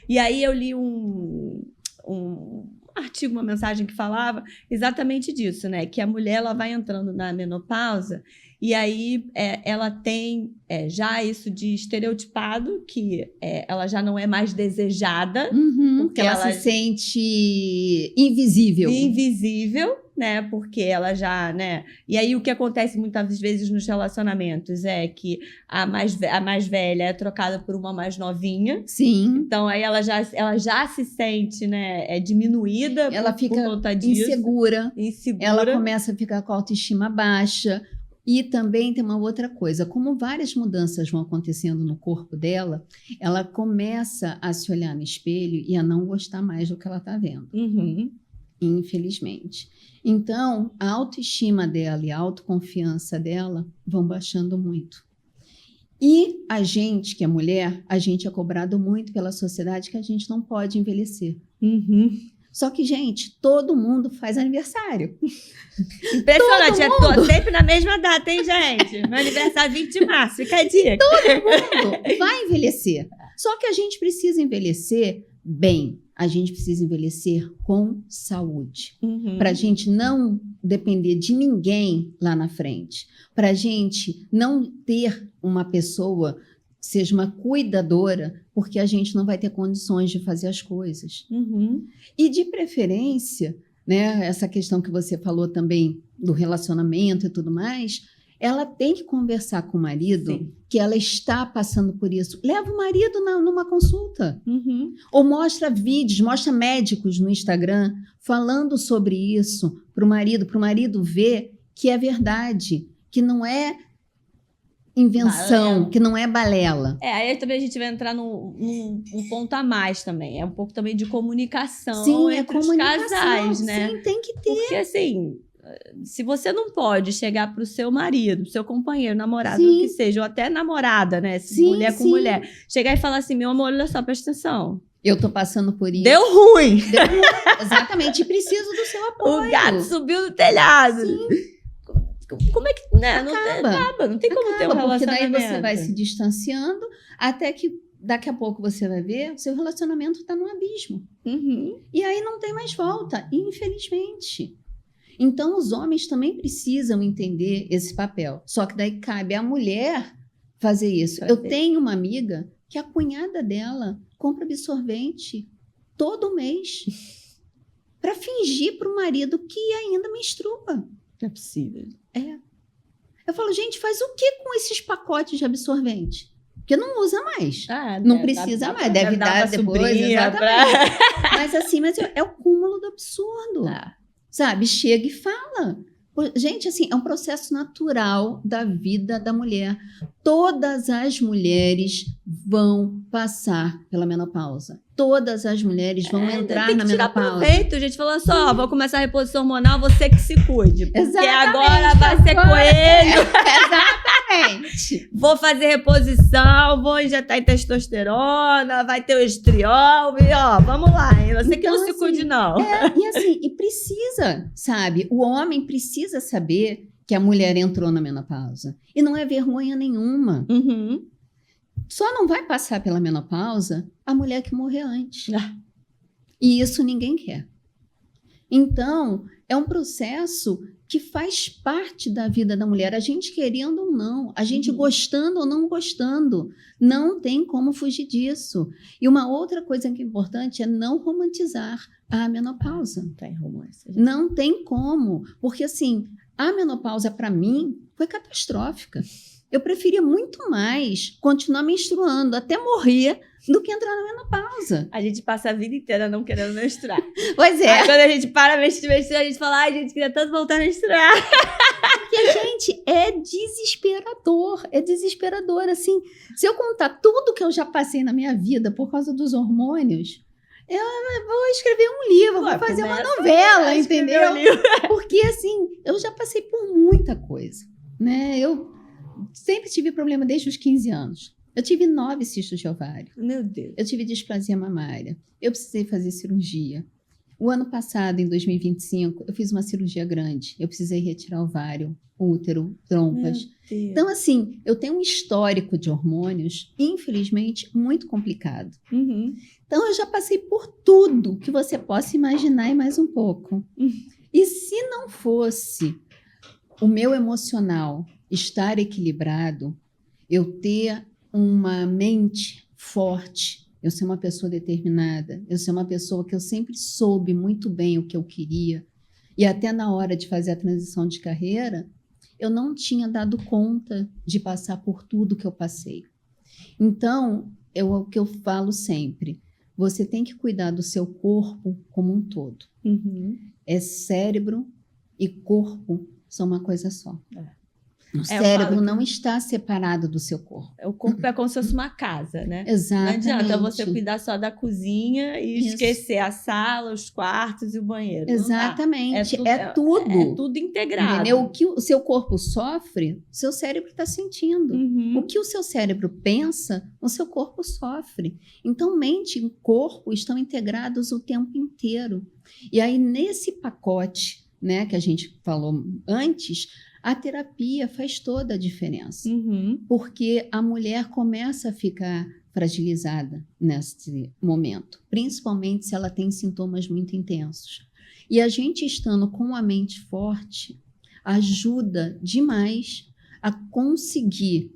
E aí eu li uma artigo, uma mensagem que falava exatamente disso, né? Que a mulher ela vai entrando na menopausa e aí ela tem já isso de estereotipado, que ela já não é mais desejada. Porque ela se sente invisível. Invisível, né? Porque ela já, né? E aí o que acontece muitas vezes nos relacionamentos é que a mais velha é trocada por uma mais novinha. Sim. Então aí ela já se sente, né? Diminuída ela por fica conta disso. insegura. Ela começa a ficar com a autoestima baixa. E também tem uma outra coisa, como várias mudanças vão acontecendo no corpo dela, ela começa a se olhar no espelho e a não gostar mais do que ela está vendo. Infelizmente. Então, a autoestima dela e a autoconfiança dela vão baixando muito. E a gente, que é mulher, a gente é cobrado muito pela sociedade que a gente não pode envelhecer. Só que, gente, todo mundo faz aniversário. Impressionante, tô sempre na mesma data, hein, gente? Meu aniversário é 20 de março, fica a dica. Todo mundo vai envelhecer. Só que a gente precisa envelhecer bem. A gente precisa envelhecer com saúde. Para a gente não depender de ninguém lá na frente. Para a gente não ter uma pessoa, seja uma cuidadora, porque a gente não vai ter condições de fazer as coisas. E de preferência, né, essa questão que você falou também do relacionamento e tudo mais, ela tem que conversar com o marido que ela está passando por isso. Leva o marido numa consulta. Ou mostra vídeos, mostra médicos no Instagram falando sobre isso para o marido ver que é verdade, que não é invenção, balela. Que não é balela. Aí também a gente vai entrar num ponto a mais também. É um pouco também de comunicação. Sim, entre os casais, né? Sim, tem que ter. Porque assim, se você não pode chegar pro seu marido, pro seu companheiro, namorado, sim. que seja, ou até namorada, né? Sim, mulher com mulher. Chegar e falar assim, meu amor, olha só, presta atenção. Eu tô passando por isso. Deu ruim. Exatamente, e preciso do seu apoio. O gato subiu no telhado. Sim. Como é que... Né? Acaba. Não tem como ter um relacionamento. Porque daí você vai se distanciando, até que daqui a pouco você vai ver, seu relacionamento está no abismo. E aí não tem mais volta, infelizmente. Então, os homens também precisam entender esse papel. Só que daí cabe à mulher fazer isso. Eu tenho uma amiga que a cunhada dela compra absorvente todo mês para fingir para o marido que ainda menstrua. Não é possível. Eu falo, gente, faz o que com esses pacotes de absorvente? Porque não usa mais. Não precisa mais. Deve dar depois. Exatamente. Mas assim, é o cúmulo do absurdo. Sabe? Chega e fala. Gente, assim, é um processo natural da vida da mulher. Todas as mulheres vão passar pela menopausa. Todas as mulheres vão entrar na menopausa. Tem que tirar proveito, gente. Falou só, vou começar a reposição hormonal, você que se cuide. Porque exatamente, agora vai ser coelho. Exatamente. Vou fazer reposição, vou injetar em testosterona, vai ter o estriol. E ó, vamos lá, hein? Você que não se cuide, não. E assim, e precisa, sabe? O homem precisa saber que a mulher entrou na menopausa. E não é vergonha nenhuma. Só não vai passar pela menopausa a mulher que morrer antes. E isso ninguém quer. Então, é um processo que faz parte da vida da mulher, a gente querendo ou não, a gente gostando ou não gostando, não tem como fugir disso. E uma outra coisa que é importante é não romantizar a menopausa. Não tem romance. Não tem como, porque assim, a menopausa para mim foi catastrófica. Eu preferia muito mais continuar menstruando até morrer do que entrar na menopausa. A gente passa a vida inteira não querendo menstruar. Pois é. Aí quando a gente para de menstruar, a gente fala, ai, gente, queria tanto voltar a menstruar. Porque, gente, é desesperador. É desesperador, assim. Se eu contar tudo que eu já passei na minha vida por causa dos hormônios, eu vou escrever um livro, vou fazer uma novela, entendeu? Porque, assim, eu já passei por muita coisa, né? Eu sempre tive problema desde os 15 anos. Eu tive 9 cistos de ovário. Meu Deus. Eu tive displasia mamária. Eu precisei fazer cirurgia. O ano passado, em 2025, eu fiz uma cirurgia grande. Eu precisei retirar ovário, útero, trompas. Então, assim, eu tenho um histórico de hormônios, infelizmente, muito complicado. Então, eu já passei por tudo que você possa imaginar e mais um pouco. E se não fosse o meu emocional estar equilibrado, eu ter uma mente forte, eu ser uma pessoa determinada, eu ser uma pessoa que eu sempre soube muito bem o que eu queria, e até na hora de fazer a transição de carreira, eu não tinha dado conta de passar por tudo que eu passei. Então, o que eu falo sempre, você tem que cuidar do seu corpo como um todo. É cérebro e corpo são uma coisa só. O cérebro não está separado do seu corpo. O corpo é como se fosse uma casa, né? Exatamente. Não adianta você cuidar só da cozinha e esquecer a sala, os quartos e o banheiro. Exatamente. É tudo. É tudo integrado. Entendeu? O que o seu corpo sofre, o seu cérebro está sentindo. O que o seu cérebro pensa, o seu corpo sofre. Então, mente e corpo estão integrados o tempo inteiro. E aí, nesse pacote, né, que a gente falou antes, a terapia faz toda a diferença, porque a mulher começa a ficar fragilizada nesse momento, principalmente se ela tem sintomas muito intensos. E a gente estando com a mente forte ajuda demais a conseguir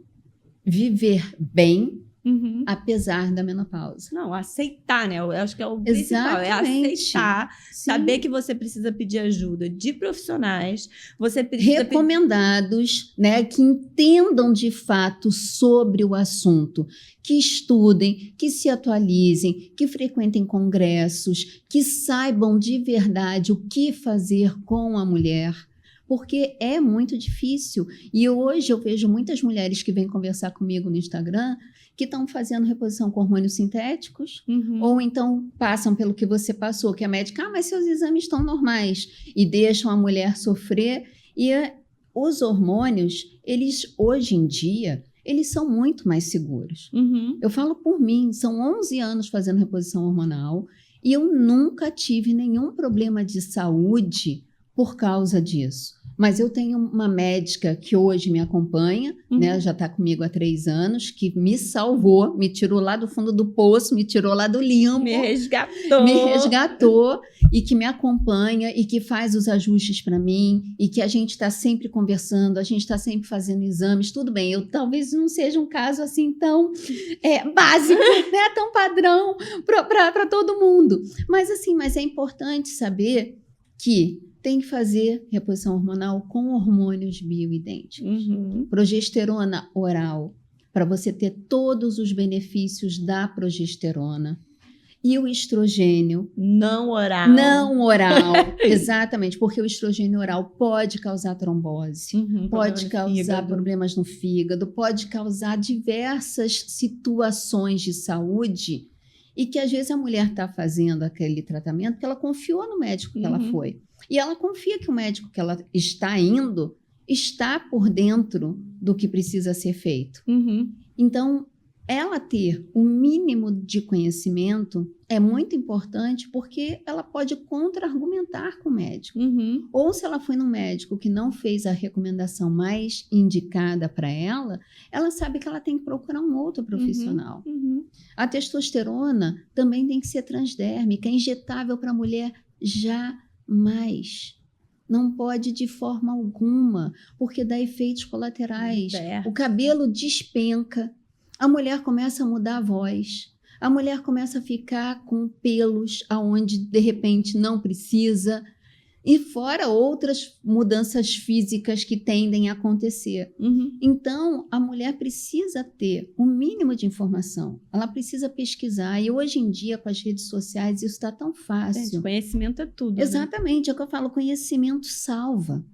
viver bem, apesar da menopausa. Não, aceitar, né? Eu acho que é o principal, é aceitar, saber que você precisa pedir ajuda de profissionais, você precisa recomendados, né, que entendam de fato sobre o assunto, que estudem, que se atualizem, que frequentem congressos, que saibam de verdade o que fazer com a mulher, porque é muito difícil. E hoje eu vejo muitas mulheres que vêm conversar comigo no Instagram que estão fazendo reposição com hormônios sintéticos, ou então passam pelo que você passou, que a médica, mas seus exames estão normais, e deixam a mulher sofrer. E os hormônios, eles hoje em dia, eles são muito mais seguros. Eu falo por mim, são 11 anos fazendo reposição hormonal, e eu nunca tive nenhum problema de saúde por causa disso. Mas eu tenho uma médica que hoje me acompanha, né, já está comigo há 3 anos, que me salvou, me tirou lá do fundo do poço, me tirou lá do limbo. Me resgatou. Me resgatou e que me acompanha e que faz os ajustes para mim e que a gente está sempre conversando, a gente está sempre fazendo exames. Tudo bem, eu talvez não seja um caso assim tão básico, né, tão padrão para todo mundo. Mas assim, mas é importante saber que tem que fazer reposição hormonal com hormônios bioidênticos. Progesterona oral, para você ter todos os benefícios da progesterona. E o estrogênio... Não oral. Não oral, exatamente, porque o estrogênio oral pode causar trombose, pode causar problemas no fígado, pode causar diversas situações de saúde e que às vezes a mulher está fazendo aquele tratamento porque ela confiou no médico que ela foi. E ela confia que o médico que ela está indo está por dentro do que precisa ser feito. Então, ela ter o mínimo de conhecimento é muito importante porque ela pode contra-argumentar com o médico. Ou se ela foi no médico que não fez a recomendação mais indicada para ela, ela sabe que ela tem que procurar um outro profissional. A testosterona também tem que ser transdérmica, injetável para a mulher jamais. Não pode de forma alguma, porque dá efeitos colaterais. O cabelo despenca, a mulher começa a mudar a voz, a mulher começa a ficar com pelos aonde de repente não precisa, e fora outras mudanças físicas que tendem a acontecer. Então, a mulher precisa ter o mínimo de informação, ela precisa pesquisar, e hoje em dia, com as redes sociais, isso está tão fácil. Gente, conhecimento é tudo. Exatamente, é o que eu falo, conhecimento salva.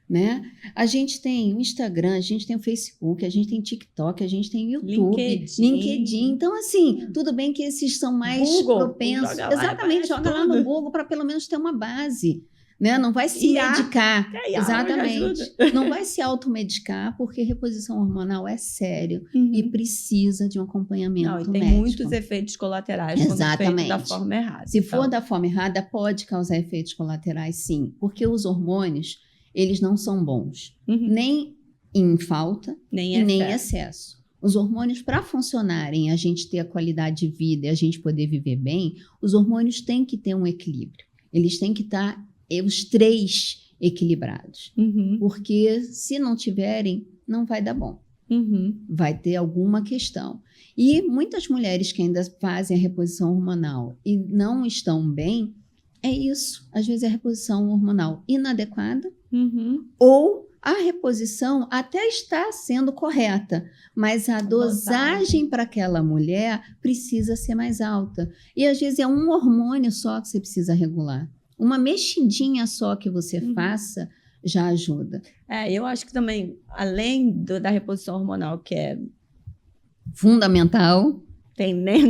Né? A gente tem o Instagram, a gente tem o Facebook, a gente tem TikTok, a gente tem YouTube, LinkedIn. Então, assim, tudo bem que esses são mais propensos. Exatamente, joga lá no Google para pelo menos ter uma base. né? Não vai se medicar. IA Exatamente. Não vai se automedicar, porque reposição hormonal é sério e precisa de um acompanhamento médico. Tem muitos efeitos colaterais quando feito da forma errada. Se for da forma errada, pode causar efeitos colaterais, sim. Porque os hormônios, eles não são bons. Nem em falta nem em excesso. Os hormônios, para funcionarem, a gente ter a qualidade de vida e a gente poder viver bem, os hormônios têm que ter um equilíbrio. Eles têm que estar os 3 equilibrados. Porque se não tiverem, não vai dar bom. Vai ter alguma questão. E muitas mulheres que ainda fazem a reposição hormonal e não estão bem, é isso. Às vezes é a reposição hormonal inadequada ou a reposição até está sendo correta, mas a dosagem para aquela mulher precisa ser mais alta. E às vezes é um hormônio só que você precisa regular. Uma mexidinha só que você faça já ajuda. Eu acho que também, além da reposição hormonal, que é fundamental,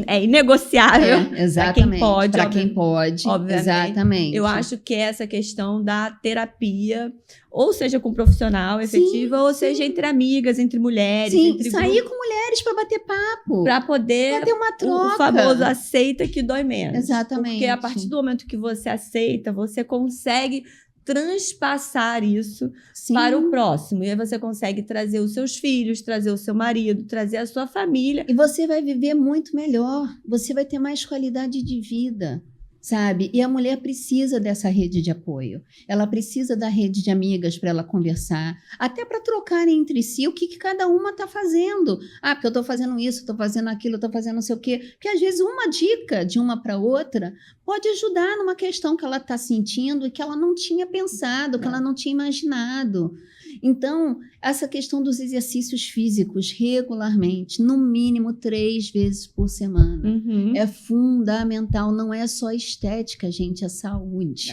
é inegociável. Exatamente. Para quem pode. Obviamente. Exatamente. Eu acho que é essa questão da terapia, ou seja, com um profissional efetiva, ou seja, entre amigas, entre mulheres. Sair com mulheres para bater papo. Para poder ter uma troca. O famoso aceita que dói menos. Exatamente. Porque a partir do momento que você aceita, você consegue transpassar isso para o próximo. E aí você consegue trazer os seus filhos, trazer o seu marido, trazer a sua família. E você vai viver muito melhor. Você vai ter mais qualidade de vida, sabe? E a mulher precisa dessa rede de apoio. Ela precisa da rede de amigas para ela conversar, até para trocarem entre si o que cada uma está fazendo. Porque eu estou fazendo isso, estou fazendo aquilo, estou fazendo não sei o quê. Porque às vezes uma dica de uma para outra pode ajudar numa questão que ela está sentindo e que ela não tinha pensado, que ela não tinha imaginado. Então, essa questão dos exercícios físicos regularmente, no mínimo 3 vezes por semana, é fundamental. Não é só estética, gente, é saúde.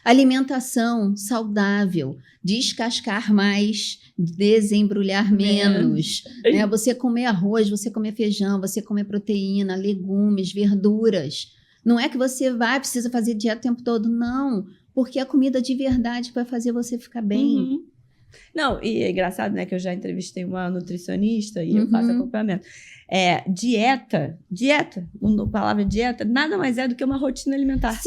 Alimentação saudável, descascar mais, desembrulhar menos. Né? Você comer arroz, você comer feijão, você comer proteína, legumes, verduras. Não é que você precisa fazer dieta o tempo todo, não. Porque a comida de verdade vai fazer você ficar bem. Não, e é engraçado, né, que eu já entrevistei uma nutricionista e eu faço acompanhamento. Dieta, a palavra dieta, nada mais é do que uma rotina alimentar.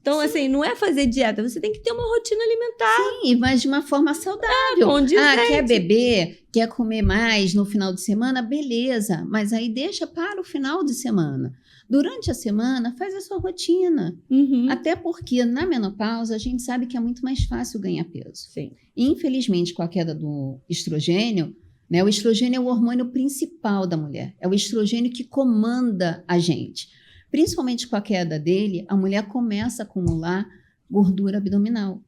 Então, assim, não é fazer dieta, você tem que ter uma rotina alimentar. Mas de uma forma saudável. Quer beber, quer comer mais no final de semana, beleza. Mas aí deixa para o final de semana. Durante a semana, faz a sua rotina. Até porque na menopausa, a gente sabe que é muito mais fácil ganhar peso. Infelizmente, com a queda do estrogênio, né, o estrogênio é o hormônio principal da mulher. É o estrogênio que comanda a gente. Principalmente com a queda dele, a mulher começa a acumular gordura abdominal.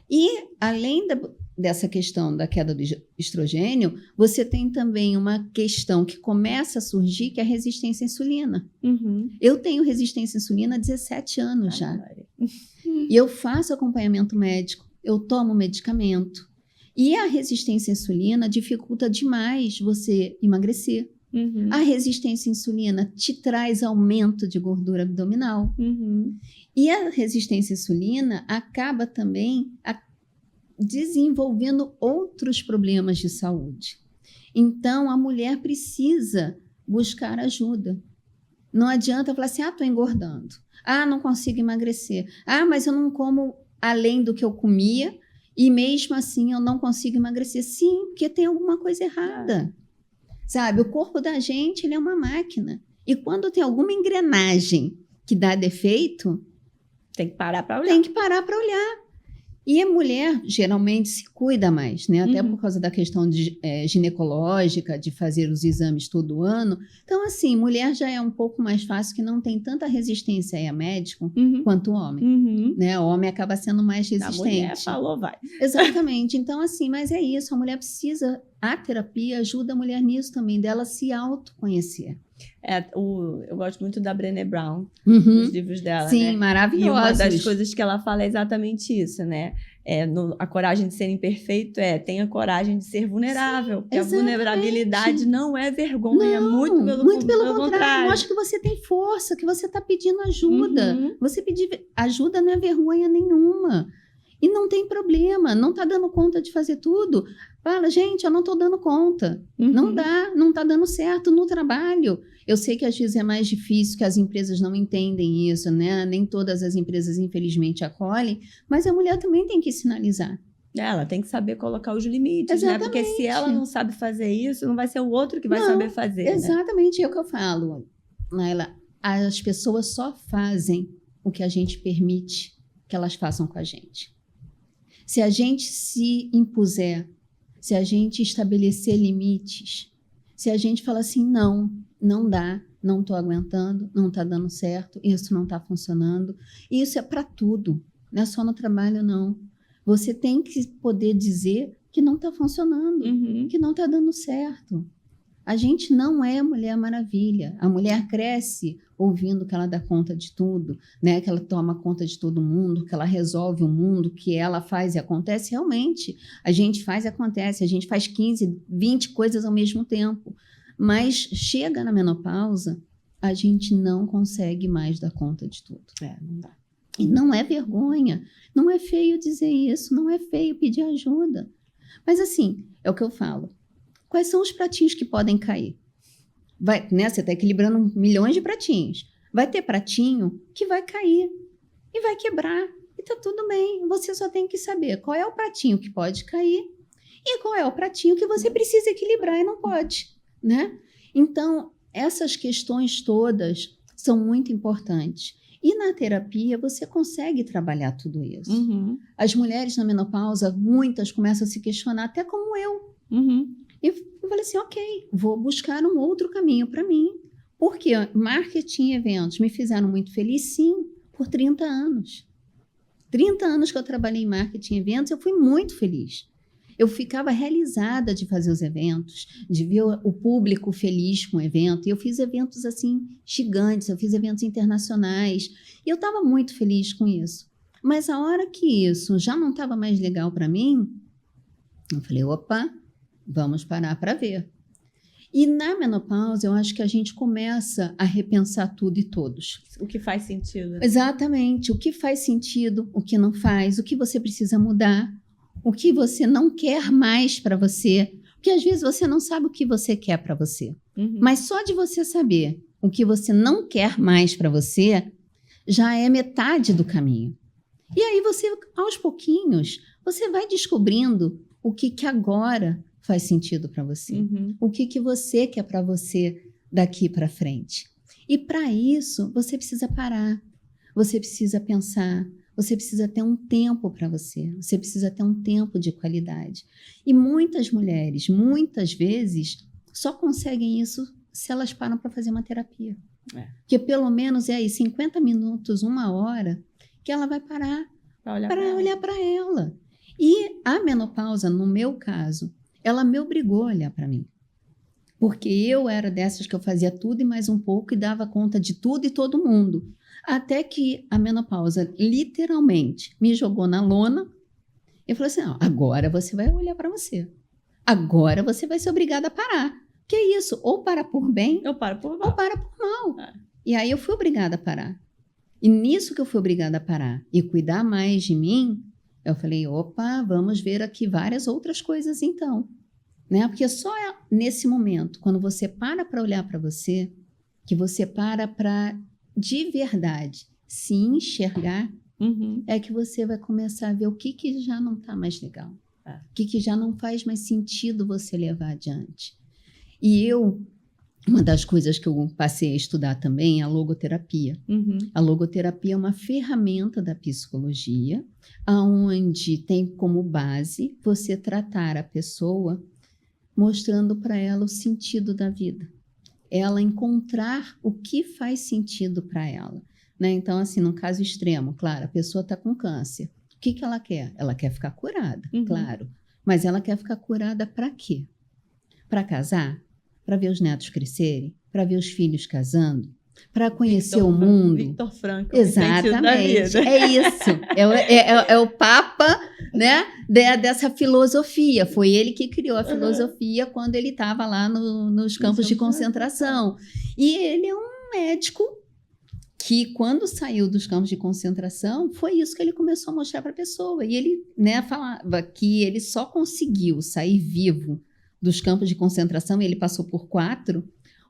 E, além dessa questão da queda do estrogênio, você tem também uma questão que começa a surgir, que é a resistência à insulina. Eu tenho resistência à insulina há 17 anos já. E eu faço acompanhamento médico, eu tomo medicamento. E a resistência à insulina dificulta demais você emagrecer. A resistência à insulina te traz aumento de gordura abdominal. E a resistência à insulina acaba também desenvolvendo outros problemas de saúde. Então, a mulher precisa buscar ajuda. Não adianta falar assim, estou engordando. Não consigo emagrecer. Mas eu não como além do que eu comia e mesmo assim eu não consigo emagrecer. Sim, porque tem alguma coisa errada. Sabe, o corpo da gente, ele é uma máquina. E quando tem alguma engrenagem que dá defeito, tem que parar para olhar. E a mulher geralmente se cuida mais, né? Até por causa da questão ginecológica, de fazer os exames todo ano. Então, assim, mulher já é um pouco mais fácil, que não tem tanta resistência a médico quanto o homem. Né? O homem acaba sendo mais resistente. A mulher falou, vai. Exatamente. Então, assim, mas é isso. A mulher precisa a terapia ajuda a mulher nisso também, dela se autoconhecer. Eu gosto muito da Brené Brown, Uhum. dos livros dela, Sim, né? maravilhosos. E uma das coisas que ela fala é exatamente isso, né? A coragem de ser imperfeito tenha coragem de ser vulnerável. Porque exatamente. A vulnerabilidade não é vergonha, não, muito pelo contrário. Mostra que você tem força, que você está pedindo ajuda. Uhum. Você pedir ajuda não é vergonha nenhuma. E não tem problema, não está dando conta de fazer tudo. Fala, gente, eu não estou dando conta. Uhum. Não dá, não está dando certo no trabalho. Eu sei que às vezes é mais difícil, que as empresas não entendem isso, né? Nem todas as empresas, infelizmente, acolhem, mas a mulher também tem que sinalizar. Ela tem que saber colocar os limites, exatamente. né? Porque se ela não sabe fazer isso, não vai ser o outro que vai saber fazer. Exatamente, né? É o que eu falo, Naila. As pessoas só fazem o que a gente permite que elas façam com a gente. Se a gente se impuser, se a gente estabelecer limites, se a gente falar assim, não dá, não estou aguentando, não está dando certo, isso não está funcionando. Isso é para tudo, não é só no trabalho, não. Você tem que poder dizer que não está funcionando, que não está dando certo. A gente não é Mulher Maravilha. A mulher cresce ouvindo que ela dá conta de tudo, né? Que ela toma conta de todo mundo, que ela resolve o mundo, que ela faz e acontece. Realmente, a gente faz e acontece. A gente faz 15, 20 coisas ao mesmo tempo. Mas chega na menopausa, a gente não consegue mais dar conta de tudo. Não dá. E não é vergonha. Não é feio dizer isso. Não é feio pedir ajuda. Mas assim, é o que eu falo. Quais são os pratinhos que podem cair? Né, você está equilibrando milhões de pratinhos. Vai ter pratinho que vai cair e vai quebrar. E está tudo bem. Você só tem que saber qual é o pratinho que pode cair e qual é o pratinho que você precisa equilibrar e não pode. Né? Então, essas questões todas são muito importantes. E na terapia você consegue trabalhar tudo isso. As mulheres na menopausa, muitas começam a se questionar, até como eu. E eu falei assim, ok, vou buscar um outro caminho para mim. Porque marketing e eventos me fizeram muito feliz, sim, por 30 anos. 30 anos que eu trabalhei em marketing e eventos, eu fui muito feliz. Eu ficava realizada de fazer os eventos, de ver o público feliz com o evento. E eu fiz eventos assim gigantes, eu fiz eventos internacionais. E eu estava muito feliz com isso. Mas a hora que isso já não estava mais legal para mim, eu falei, opa, vamos parar para ver. E na menopausa, eu acho que a gente começa a repensar tudo e todos. O que faz sentido. Né? Exatamente. O que faz sentido, o que não faz, o que você precisa mudar, o que você não quer mais para você. Porque às vezes você não sabe o que você quer para você. Mas só de você saber o que você não quer mais para você, já é metade do caminho. E aí você, aos pouquinhos, você vai descobrindo o que agora faz sentido para você. O que você quer para você daqui para frente. E para isso, você precisa parar. Você precisa pensar. Você precisa ter um tempo para você. Você precisa ter um tempo de qualidade. E muitas mulheres, muitas vezes, só conseguem isso se elas param para fazer uma terapia. Porque pelo menos é aí 50 minutos, 1 hora, que ela vai parar para olhar para ela. E a menopausa, no meu caso, ela me obrigou a olhar para mim. Porque eu era dessas que eu fazia tudo e mais um pouco e dava conta de tudo e todo mundo. Até que a menopausa literalmente me jogou na lona. Eu falei assim, agora você vai olhar para você. Agora você vai ser obrigada a parar. Que é isso? Ou para por bem, ou para por mal. Ou para por mal. E aí eu fui obrigada a parar. E nisso que eu fui obrigada a parar e cuidar mais de mim, eu falei, opa, vamos ver aqui várias outras coisas então. Né? Porque só nesse momento, quando você para olhar para você, que você para de verdade se enxergar, é que você vai começar a ver o que já não está mais legal. O que já não faz mais sentido você levar adiante. E uma das coisas que eu passei a estudar também é a logoterapia. A logoterapia é uma ferramenta da psicologia, onde tem como base você tratar a pessoa mostrando para ela o sentido da vida. Ela encontrar o que faz sentido para ela. Né? Então, assim, num caso extremo, claro, a pessoa está com câncer. O que ela quer? Ela quer ficar curada, claro. Mas ela quer ficar curada para quê? Para casar, para ver os netos crescerem, para ver os filhos casando, para conhecer o mundo. Victor Frankl. Exatamente, é isso. É o Papa, né, dessa filosofia. Foi ele que criou a filosofia quando ele estava lá nos campos de concentração. E ele é um médico que, quando saiu dos campos de concentração, foi isso que ele começou a mostrar para a pessoa. E ele, né, falava que ele só conseguiu sair vivo dos campos de concentração, e ele passou por 4,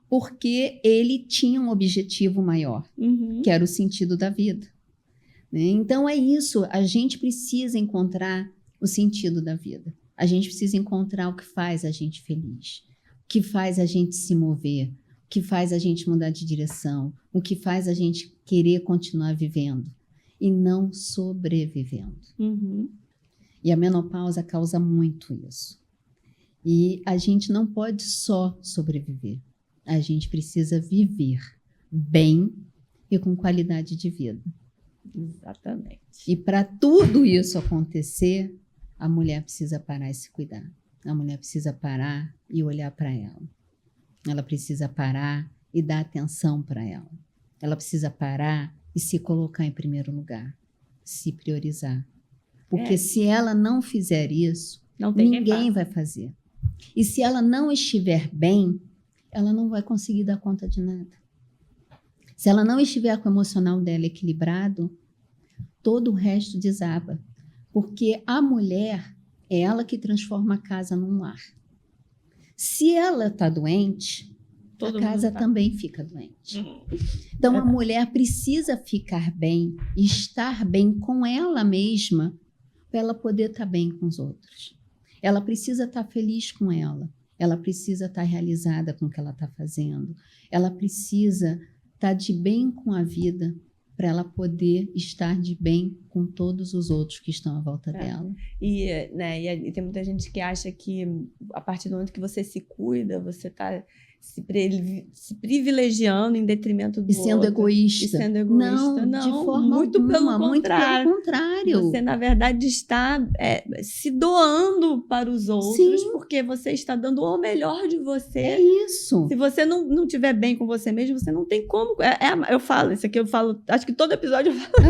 porque ele tinha um objetivo maior, que era o sentido da vida. Né? Então, é isso. A gente precisa encontrar o sentido da vida. A gente precisa encontrar o que faz a gente feliz, o que faz a gente se mover, o que faz a gente mudar de direção, o que faz a gente querer continuar vivendo e não sobrevivendo. E a menopausa causa muito isso. E a gente não pode só sobreviver. A gente precisa viver bem e com qualidade de vida. Exatamente. E para tudo isso acontecer, a mulher precisa parar e se cuidar. A mulher precisa parar e olhar para ela. Ela precisa parar e dar atenção para ela. Ela precisa parar e se colocar em primeiro lugar, se priorizar. Porque se ela não fizer isso, ninguém vai fazer. E se ela não estiver bem, ela não vai conseguir dar conta de nada. Se ela não estiver com o emocional dela equilibrado, todo o resto desaba. Porque a mulher é ela que transforma a casa num lar. Se ela está doente, a casa também fica doente. Então, a mulher precisa ficar bem, estar bem com ela mesma, para ela poder estar bem com os outros. Ela precisa estar feliz com ela. Ela precisa estar realizada com o que ela está fazendo. Ela precisa estar de bem com a vida para ela poder estar de bem com todos os outros que estão à volta dela. E tem muita gente que acha que a partir do momento que você se cuida, você está se privilegiando em detrimento do outro. E sendo egoísta. Não, de forma muito alguma, pelo contrário. Muito pelo contrário. Você, na verdade, está se doando para os outros, porque você está dando o melhor de você. É isso. Se você não estiver bem com você mesmo, você não tem como. Eu falo, isso aqui eu falo, acho que todo episódio eu falo.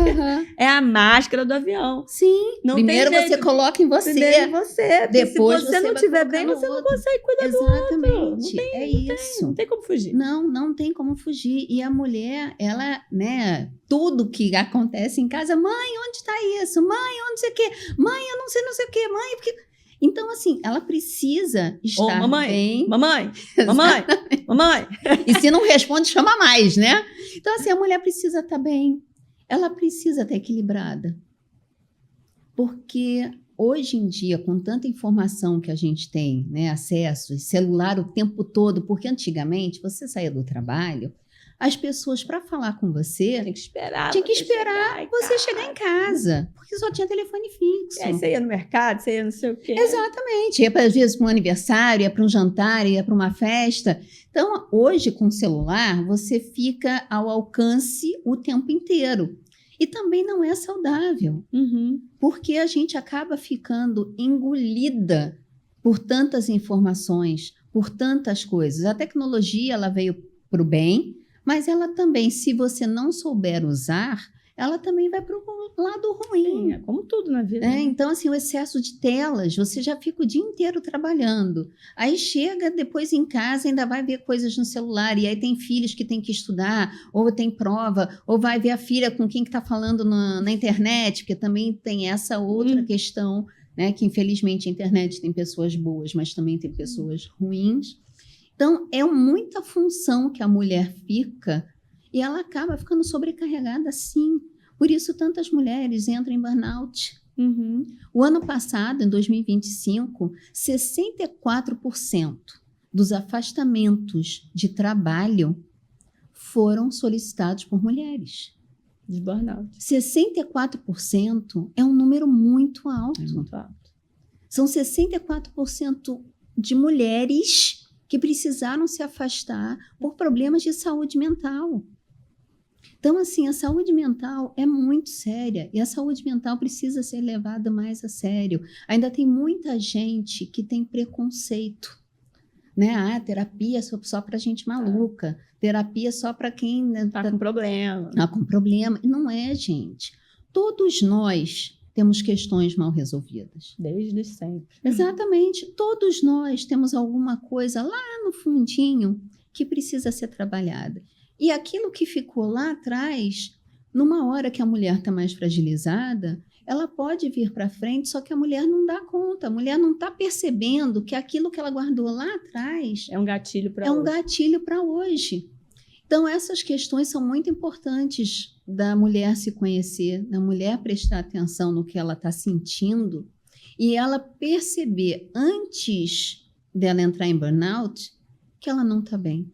É a máscara do avião. Sim. Não primeiro você coloca em você. Primeiro em você. Depois se você não estiver bem, você não consegue cuidar do outro. Exatamente. É isso. Não tem como fugir. Não tem como fugir. E a mulher, ela, né, tudo que acontece em casa, mãe, onde está isso? Mãe, onde sei o quê? Mãe, eu não sei o quê. Mãe, porque... Então, assim, ela precisa estar bem. Mamãe. E se não responde, chama mais, né? Então, assim, a mulher precisa estar bem. Ela precisa estar equilibrada. Porque hoje em dia, com tanta informação que a gente tem, né, acesso, e celular o tempo todo, porque antigamente você saía do trabalho, as pessoas, para falar com você, tinha que esperar você chegar em casa, porque só tinha telefone fixo. E aí você ia no mercado, você ia não sei o quê. Exatamente. Ia, às vezes, para um aniversário, ia para um jantar, ia para uma festa. Então, hoje, com o celular, você fica ao alcance o tempo inteiro. E também não é saudável, porque a gente acaba ficando engolida por tantas informações, por tantas coisas. A tecnologia, ela veio para o bem, mas ela também, se você não souber usar, ela também vai para o lado ruim. Sim, é como tudo na vida. Então, assim, o excesso de telas, você já fica o dia inteiro trabalhando. Aí chega depois em casa, ainda vai ver coisas no celular, e aí tem filhos que tem que estudar, ou tem prova, ou vai ver a filha com quem que está falando na internet, porque também tem essa outra questão, né, que infelizmente a internet tem pessoas boas, mas também tem pessoas ruins. Então, é muita função que a mulher fica e ela acaba ficando sobrecarregada, sim. Por isso, tantas mulheres entram em burnout. O ano passado, em 2025, 64% dos afastamentos de trabalho foram solicitados por mulheres. De burnout. 64% é um número muito alto. É muito alto. São 64% de mulheres que precisaram se afastar por problemas de saúde mental. Então, assim, a saúde mental é muito séria e a saúde mental precisa ser levada mais a sério. Ainda tem muita gente que tem preconceito, né? Ah, terapia só para gente maluca, terapia só para quem, né, Tá com problema. Tá com problema. Não é, gente. Todos nós temos questões mal resolvidas. Desde sempre. Exatamente. Todos nós temos alguma coisa lá no fundinho que precisa ser trabalhada. E aquilo que ficou lá atrás, numa hora que a mulher está mais fragilizada, ela pode vir para frente, só que a mulher não dá conta. A mulher não está percebendo que aquilo que ela guardou lá atrás é um gatilho para hoje. Um gatilho para hoje. Então, essas questões são muito importantes da mulher se conhecer, da mulher prestar atenção no que ela está sentindo e ela perceber, antes dela entrar em burnout, que ela não está bem,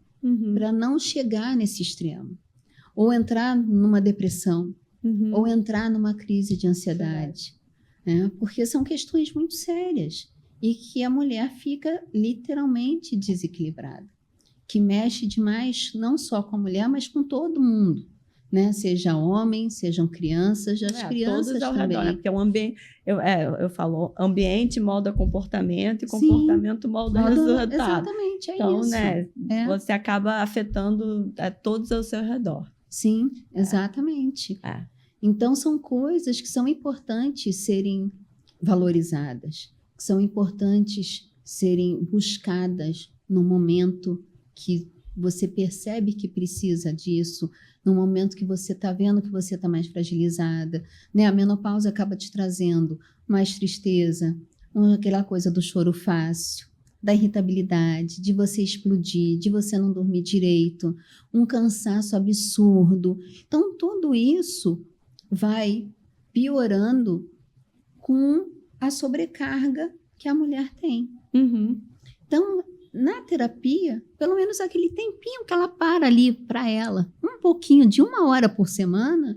para não chegar nesse extremo. Ou entrar numa depressão, ou entrar numa crise de ansiedade. Né? Porque são questões muito sérias e que a mulher fica literalmente desequilibrada. Que mexe demais, não só com a mulher, mas com todo mundo, né? Seja homem, sejam crianças, as crianças todos ao também. Redor, né? Porque o ambiente, eu falo, ambiente molda comportamento e comportamento molda resultado. Exatamente, é então, isso. Né, você acaba afetando todos ao seu redor. Sim, exatamente. Então, são coisas que são importantes serem valorizadas, que são importantes serem buscadas no momento que você percebe que precisa disso, no momento que você está vendo que você está mais fragilizada, né? A menopausa acaba te trazendo mais tristeza, aquela coisa do choro fácil, da irritabilidade, de você explodir, de você não dormir direito, um cansaço absurdo. Então, tudo isso vai piorando com a sobrecarga que a mulher tem. Então, na terapia, pelo menos aquele tempinho que ela para ali para ela, um pouquinho de 1 hora por semana,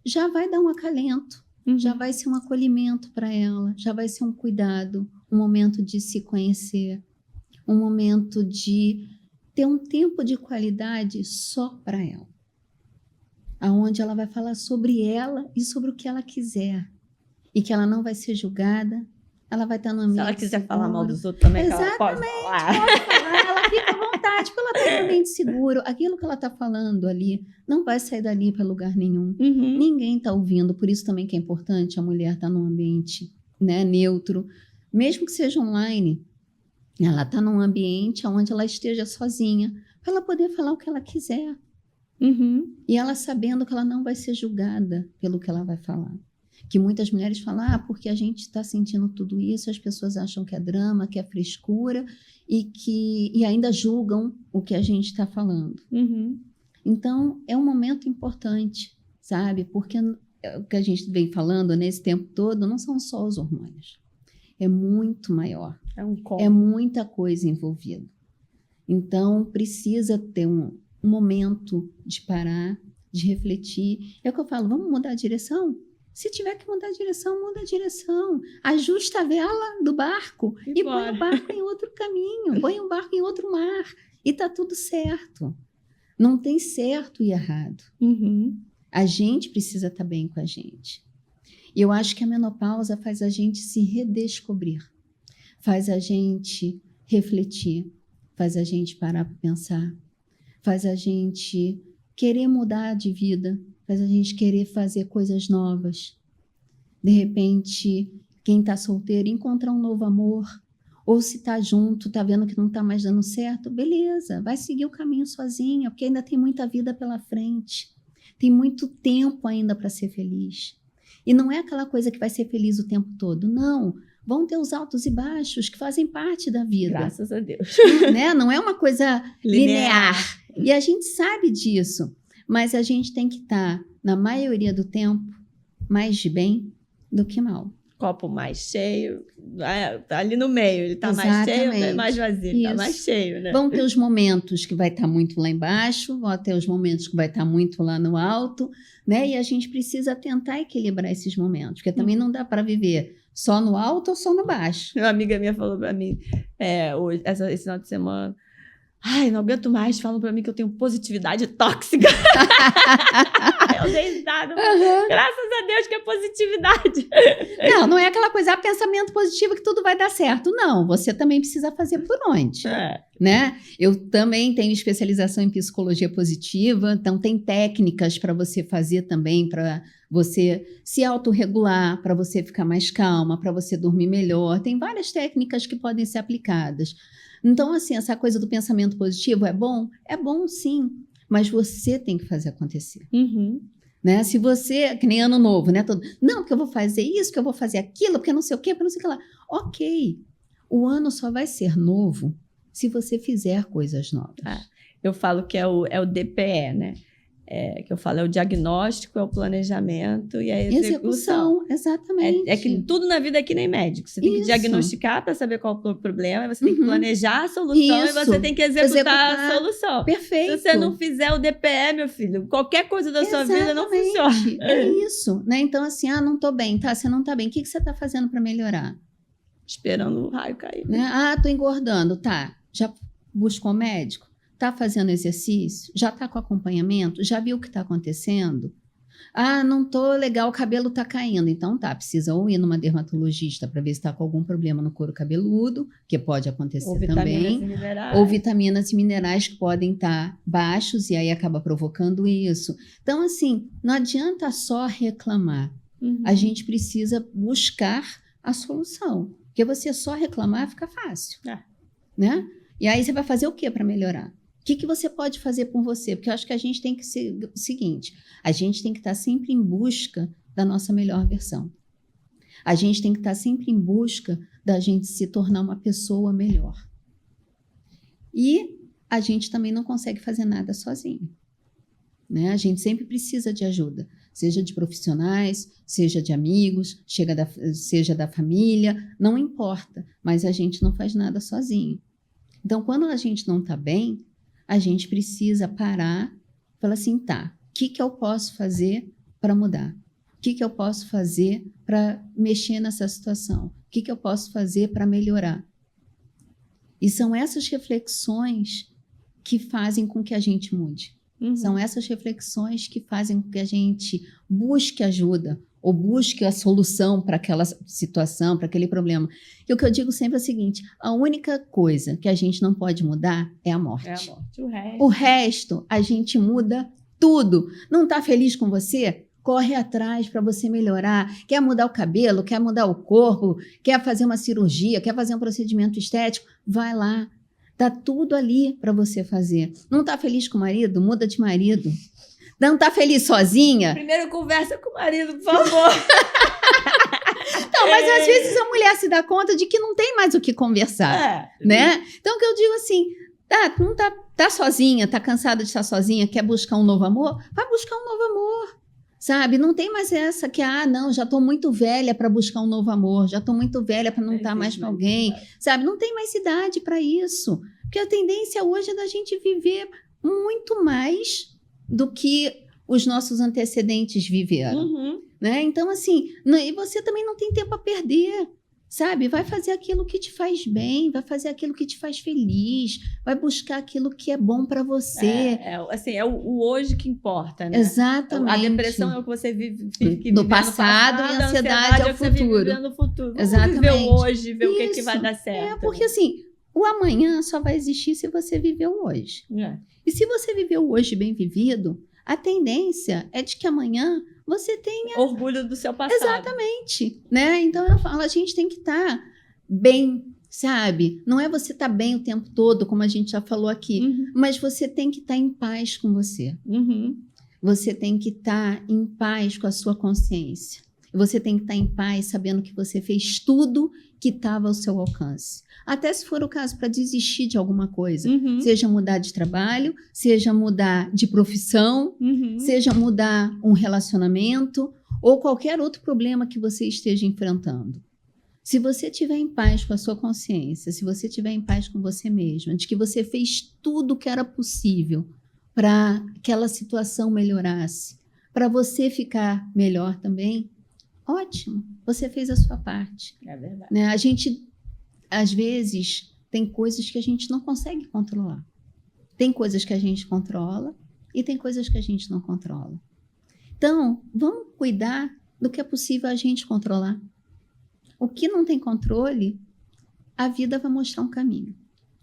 já vai dar um acalento, já vai ser um acolhimento para ela, já vai ser um cuidado, um momento de se conhecer, um momento de ter um tempo de qualidade só para ela, aonde ela vai falar sobre ela e sobre o que ela quiser, e que ela não vai ser julgada. Ela vai estar no ambiente. Se ela quiser seguro. Falar mal dos outros também, exatamente, ela pode falar. Pode falar, ela fica à vontade, porque ela está em um ambiente seguro. Aquilo que ela está falando ali não vai sair dali para lugar nenhum. Ninguém está ouvindo, por isso também que é importante a mulher estar num ambiente, né, neutro, mesmo que seja online. Ela está num ambiente onde ela esteja sozinha, para ela poder falar o que ela quiser. E ela sabendo que ela não vai ser julgada pelo que ela vai falar. Que muitas mulheres falam, porque a gente está sentindo tudo isso, as pessoas acham que é drama, que é frescura, e ainda julgam o que a gente está falando. Então, é um momento importante, sabe? Porque o que a gente vem falando nesse tempo todo não são só os hormônios. É muito maior. É muita coisa envolvida. Então, precisa ter um momento de parar, de refletir. É o que eu falo, vamos mudar a direção? Se tiver que mudar a direção, muda a direção. Ajusta a vela do barco e põe o barco em outro caminho, põe o barco em outro mar e está tudo certo. Não tem certo e errado. A gente precisa estar bem com a gente. E eu acho que a menopausa faz a gente se redescobrir, faz a gente refletir, faz a gente parar para pensar, faz a gente querer mudar de vida, faz a gente querer fazer coisas novas. De repente, quem está solteiro encontrar um novo amor, ou se está junto, está vendo que não está mais dando certo, beleza, vai seguir o caminho sozinha, porque ainda tem muita vida pela frente, tem muito tempo ainda para ser feliz. E não é aquela coisa que vai ser feliz o tempo todo, não. Vão ter os altos e baixos que fazem parte da vida. Graças a Deus. Né? Não é uma coisa linear. E a gente sabe disso. Mas a gente tem que estar, na maioria do tempo, mais de bem do que mal. Copo mais cheio, ali no meio, ele está mais cheio, mais vazio, está mais cheio, né? Vão ter os momentos que vai estar muito lá embaixo, vão ter os momentos que vai estar muito lá no alto, né? E a gente precisa tentar equilibrar esses momentos, porque também não dá para viver só no alto ou só no baixo. Uma amiga minha falou para mim, hoje, esse final de semana, Ai, não aguento mais, falam pra mim que eu tenho positividade tóxica. Eu dei risada. Graças a Deus que é positividade. Não é aquela coisa, pensamento positivo que tudo vai dar certo. Não, você também precisa fazer por onde, né? Eu também tenho especialização em psicologia positiva, então tem técnicas para você fazer também, para você se autorregular, para você ficar mais calma, para você dormir melhor. Tem várias técnicas que podem ser aplicadas. Então, assim, essa coisa do pensamento positivo é bom? É bom, sim, mas você tem que fazer acontecer. Né? Se você, que nem ano novo, né? Não, porque eu vou fazer isso, porque eu vou fazer aquilo, porque não sei o quê, porque não sei o que lá. Ok, o ano só vai ser novo se você fizer coisas novas. Eu falo que é o DPE, né? Que eu falo é o diagnóstico, é o planejamento e a execução. Exatamente. É que tudo na vida é que nem médico. Você tem que diagnosticar para saber qual é o problema, você tem que planejar a solução e você tem que executar a solução. Perfeito. Se você não fizer o DPE, meu filho, qualquer coisa da sua vida não funciona. É isso, né? Então, assim, não tô bem, tá? Você não tá bem. O que você tá fazendo para melhorar? Esperando o raio cair. Né? Tô engordando, tá? Já buscou médico? Está fazendo exercício? Já está com acompanhamento? Já viu o que está acontecendo? Não estou legal, o cabelo está caindo. Então precisa ou ir numa dermatologista para ver se está com algum problema no couro cabeludo, que pode acontecer também. Ou vitaminas e minerais que podem estar baixos e aí acaba provocando isso. Então, assim, não adianta só reclamar. A gente precisa buscar a solução. Porque você só reclamar fica fácil. Né? E aí você vai fazer o que para melhorar? O que você pode fazer por você? Porque eu acho que a gente tem que ser o seguinte, a gente tem que estar sempre em busca da nossa melhor versão. A gente tem que estar sempre em busca da gente se tornar uma pessoa melhor. E a gente também não consegue fazer nada sozinho. Né? A gente sempre precisa de ajuda, seja de profissionais, seja de amigos, seja da família, não importa, mas a gente não faz nada sozinho. Então, quando a gente não está bem, a gente precisa parar e falar assim, o que eu posso fazer para mudar? O que eu posso fazer para mexer nessa situação? O que eu posso fazer para melhorar? E são essas reflexões que fazem com que a gente mude. São essas reflexões que fazem com que a gente busque ajuda ou busque a solução para aquela situação, para aquele problema. E o que eu digo sempre é o seguinte, a única coisa que a gente não pode mudar é a morte. É a morte. O resto, a gente muda tudo. Não está feliz com você? Corre atrás para você melhorar. Quer mudar o cabelo, quer mudar o corpo, quer fazer uma cirurgia, quer fazer um procedimento estético? Vai lá. Está tudo ali para você fazer. Não está feliz com o marido? Muda de marido. Não está feliz sozinha? Primeiro conversa com o marido, por favor. Não, mas às vezes a mulher se dá conta de que não tem mais o que conversar, né? Então, o que eu digo assim, não tá sozinha, tá cansada de estar sozinha, quer buscar um novo amor? Vai buscar um novo amor, sabe? Não tem mais essa que, não, já tô muito velha para buscar um novo amor, já tô muito velha para não estar mais com alguém, sabe? Não tem mais idade para isso, porque a tendência hoje é da gente viver muito mais do que os nossos antecedentes viveram, né? Então, assim, e você também não tem tempo a perder, sabe? Vai fazer aquilo que te faz bem, vai fazer aquilo que te faz feliz, vai buscar aquilo que é bom para você. Assim, é o hoje que importa, né? Exatamente. A depressão é o que você vive no passado e a ansiedade é o futuro. No futuro. Exatamente. Vamos viver hoje, ver o que vai dar certo. Porque assim, o amanhã só vai existir se você viveu hoje. E se você viveu hoje bem vivido, a tendência é de que amanhã você tenha orgulho do seu passado. Exatamente, né? Então eu falo, a gente tem que estar bem, sabe? Não é você estar bem o tempo todo, como a gente já falou aqui, mas você tem que estar em paz com você. Você tem que estar em paz com a sua consciência. Você tem que estar em paz sabendo que você fez tudo que estava ao seu alcance. Até se for o caso para desistir de alguma coisa. Seja mudar de trabalho, seja mudar de profissão, seja mudar um relacionamento ou qualquer outro problema que você esteja enfrentando. Se você estiver em paz com a sua consciência, se você estiver em paz com você mesma, de que você fez tudo o que era possível para que aquela situação melhorasse, para você ficar melhor também, ótimo, você fez a sua parte. É verdade. Né? A gente, às vezes, tem coisas que a gente não consegue controlar. Tem coisas que a gente controla e tem coisas que a gente não controla. Então, vamos cuidar do que é possível a gente controlar. O que não tem controle, a vida vai mostrar um caminho.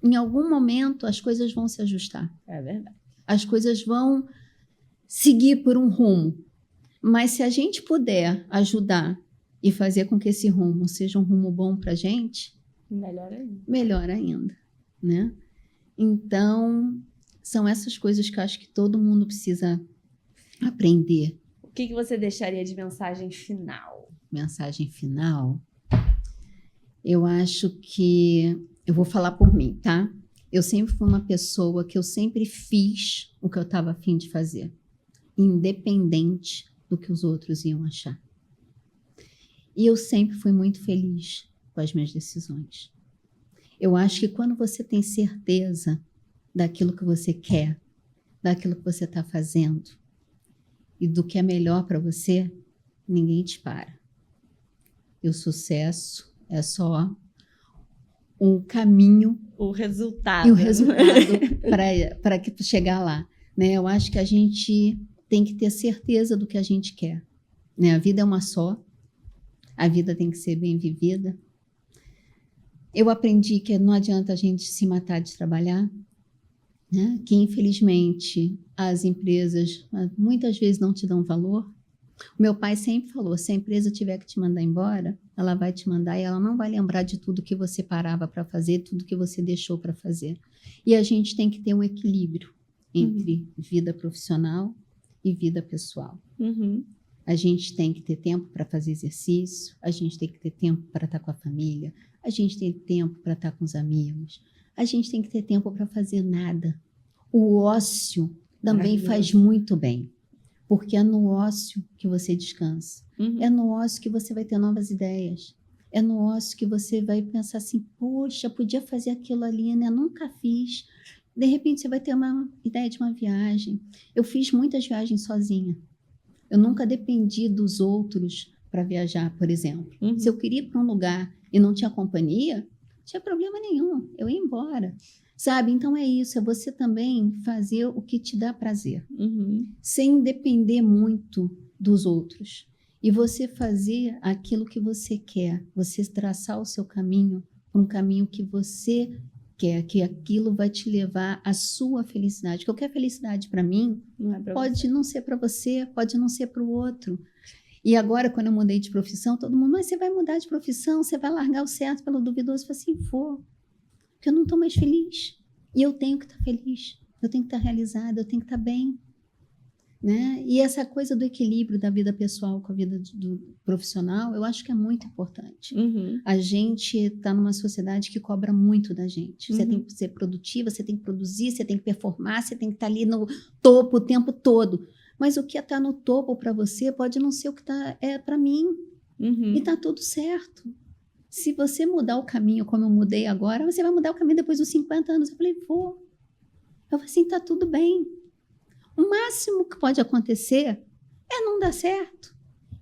Em algum momento, as coisas vão se ajustar. É verdade. As coisas vão seguir por um rumo. Mas se a gente puder ajudar e fazer com que esse rumo seja um rumo bom para a gente, melhor ainda, né? Então, são essas coisas que eu acho que todo mundo precisa aprender. O que você deixaria de mensagem final? Mensagem final? Eu acho que... Eu vou falar por mim, tá? Eu sempre fui uma pessoa que eu sempre fiz o que eu estava a fim de fazer, independente do que os outros iam achar. E eu sempre fui muito feliz com as minhas decisões. Eu acho que quando você tem certeza daquilo que você quer, daquilo que você está fazendo e do que é melhor para você, ninguém te para. E o sucesso é só um caminho. O resultado. E o resultado para chegar lá. Né? Eu acho que a gente tem que ter certeza do que a gente quer. Né? A vida é uma só. A vida tem que ser bem vivida. Eu aprendi que não adianta a gente se matar de trabalhar, né? Que infelizmente as empresas muitas vezes não te dão valor. O meu pai sempre falou, se a empresa tiver que te mandar embora, ela vai te mandar e ela não vai lembrar de tudo que você parava para fazer, tudo que você deixou para fazer. E a gente tem que ter um equilíbrio entre vida profissional e vida pessoal. A gente tem que ter tempo para fazer exercício, a gente tem que ter tempo para estar com a família, a gente tem tempo para estar com os amigos, a gente tem que ter tempo para fazer nada. O ócio também faz muito bem, porque é no ócio que você descansa, é no ócio que você vai ter novas ideias, é no ócio que você vai pensar assim, poxa, podia fazer aquilo ali, né? Nunca fiz. De repente você vai ter uma ideia de uma viagem. Eu fiz muitas viagens sozinha. Eu nunca dependi dos outros para viajar, por exemplo. Se eu queria ir para um lugar e não tinha companhia, não tinha problema nenhum, eu ia embora. Sabe? Então é isso, é você também fazer o que te dá prazer, sem depender muito dos outros. E você fazer aquilo que você quer, você traçar o seu caminho, um caminho que você quer, que aquilo vai te levar à sua felicidade. Qualquer felicidade para mim pode não ser para você, pode não ser para o outro. E agora, quando eu mudei de profissão, todo mundo, mas você vai mudar de profissão, você vai largar o certo pelo duvidoso? Eu falei assim, vou, porque eu não estou mais feliz. E eu tenho que estar feliz, eu tenho que estar realizada, eu tenho que estar bem. Né? E essa coisa do equilíbrio da vida pessoal com a vida do profissional, eu acho que é muito importante. A gente está numa sociedade que cobra muito da gente. Você tem que ser produtiva, você tem que produzir, você tem que performar, você tem que estar ali no topo o tempo todo. Mas o que está no topo para você pode não ser o que é para mim. E está tudo certo. Se você mudar o caminho como eu mudei agora, você vai mudar o caminho depois dos 50 anos. Eu falei, vou. Eu falei assim, está tudo bem. O máximo que pode acontecer é não dar certo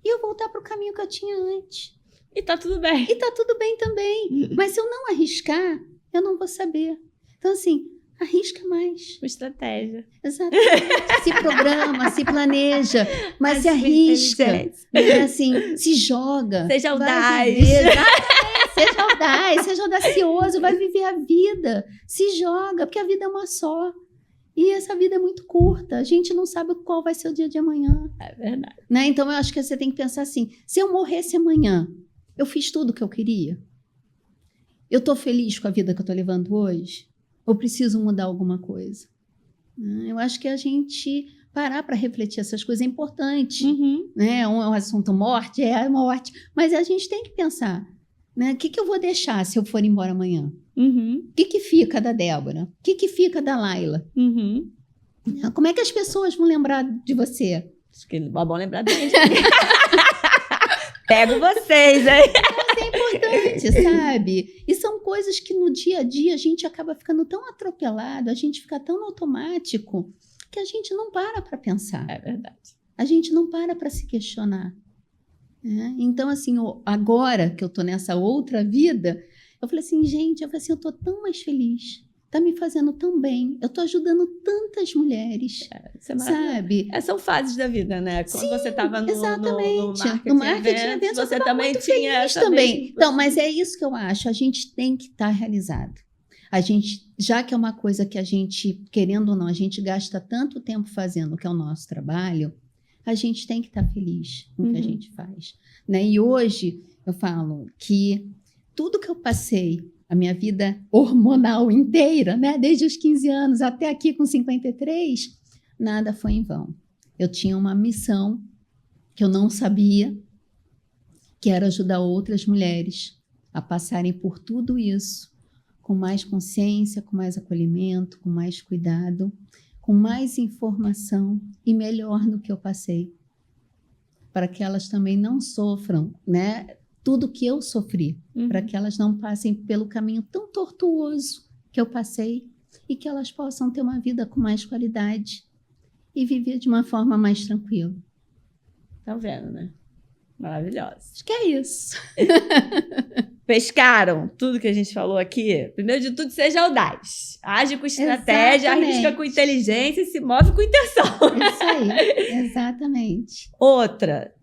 e eu voltar para o caminho que eu tinha antes. E tá tudo bem. E tá tudo bem também. Mas se eu não arriscar, eu não vou saber. Então, assim, arrisca mais. Com estratégia. Exatamente. Se programa, se planeja, mas se arrisca. Né? Assim, se joga. Seja audaz. Seja audaz, seja audacioso, vai viver a vida. Se joga, porque a vida é uma só. E essa vida é muito curta. A gente não sabe qual vai ser o dia de amanhã. É verdade. Né? Então, eu acho que você tem que pensar assim, se eu morresse amanhã, eu fiz tudo o que eu queria? Eu estou feliz com a vida que eu estou levando hoje? Ou preciso mudar alguma coisa? Eu acho que a gente parar para refletir essas coisas é importante. Né? É um assunto morte, é morte. Mas a gente tem que pensar, né? O que eu vou deixar se eu for embora amanhã? O que fica da Débora? O que fica da Laila? Como é que as pessoas vão lembrar de você? Acho que é bom lembrar da gente. Pego vocês, hein? Isso é importante, sabe? E são coisas que no dia a dia a gente acaba ficando tão atropelado, a gente fica tão automático, que a gente não para pensar. É verdade. A gente não para se questionar. Então, assim, agora que eu tô nessa outra vida, eu falei assim, gente, eu tô tão mais feliz. tá me fazendo tão bem. Eu tô ajudando tantas mulheres, sabe? São fases da vida, né? Quando Sim, você estava no marketing eventos, você também tinha essa também. mesma... Então, mas é isso que eu acho. A gente tem que estar realizado. A gente, já que é uma coisa que a gente, querendo ou não, a gente gasta tanto tempo fazendo, que é o nosso trabalho, a gente tem que estar feliz com o que a gente faz, né? E hoje eu falo que tudo que eu passei, a minha vida hormonal inteira, né? Desde os 15 anos até aqui com 53, nada foi em vão. Eu tinha uma missão que eu não sabia, que era ajudar outras mulheres a passarem por tudo isso com mais consciência, com mais acolhimento, com mais cuidado, com mais informação e melhor do que eu passei, para que elas também não sofram, né? Tudo que eu sofri, para que elas não passem pelo caminho tão tortuoso que eu passei e que elas possam ter uma vida com mais qualidade e viver de uma forma mais tranquila. Tá vendo, né? Maravilhosa. Acho que é isso. Pescaram tudo que a gente falou aqui? Primeiro de tudo, seja audaz. Age com estratégia, arrisca com inteligência e se move com intenção. Isso aí, exatamente. Outra,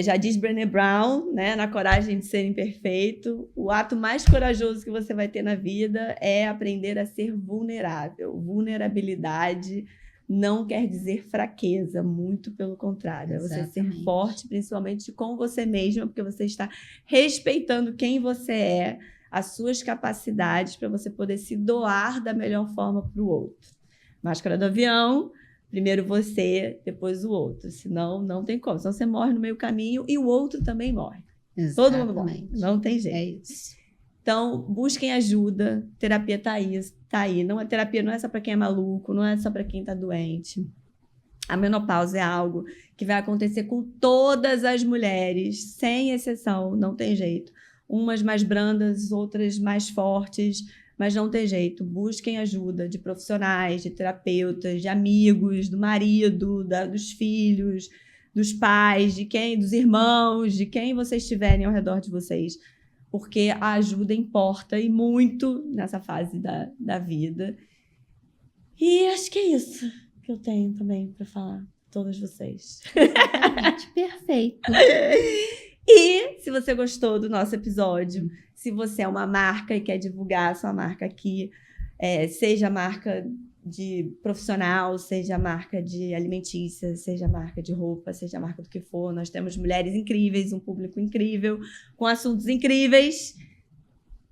já diz Brené Brown, né, na Coragem de Ser Imperfeito, o ato mais corajoso que você vai ter na vida é aprender a ser vulnerável. Vulnerabilidade não quer dizer fraqueza, muito pelo contrário. É você ser forte, principalmente com você mesma, porque você está respeitando quem você é, as suas capacidades, para você poder se doar da melhor forma para o outro. Máscara do avião, primeiro você, depois o outro. Senão, não tem como. Senão você morre no meio do caminho e o outro também morre. Exatamente. Todo mundo morre. Não tem jeito. É isso. Então, busquem ajuda. Terapia tá aí. Não, a terapia não é só para quem é maluco, não é só para quem está doente. A menopausa é algo que vai acontecer com todas as mulheres, sem exceção, não tem jeito. Umas mais brandas, outras mais fortes, mas não tem jeito. Busquem ajuda de profissionais, de terapeutas, de amigos, do marido, dos filhos, dos pais, dos irmãos, de quem vocês tiverem ao redor de vocês. Porque a ajuda importa e muito nessa fase da vida. E acho que é isso que eu tenho também para falar a todos vocês. Exatamente, perfeito. E se você gostou do nosso episódio, se você é uma marca e quer divulgar a sua marca aqui, seja marca de profissional, seja marca de alimentícia, seja marca de roupa, seja marca do que for, nós temos mulheres incríveis, um público incrível, com assuntos incríveis.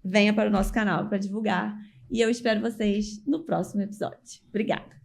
Venha para o nosso canal para divulgar. E eu espero vocês no próximo episódio. Obrigada!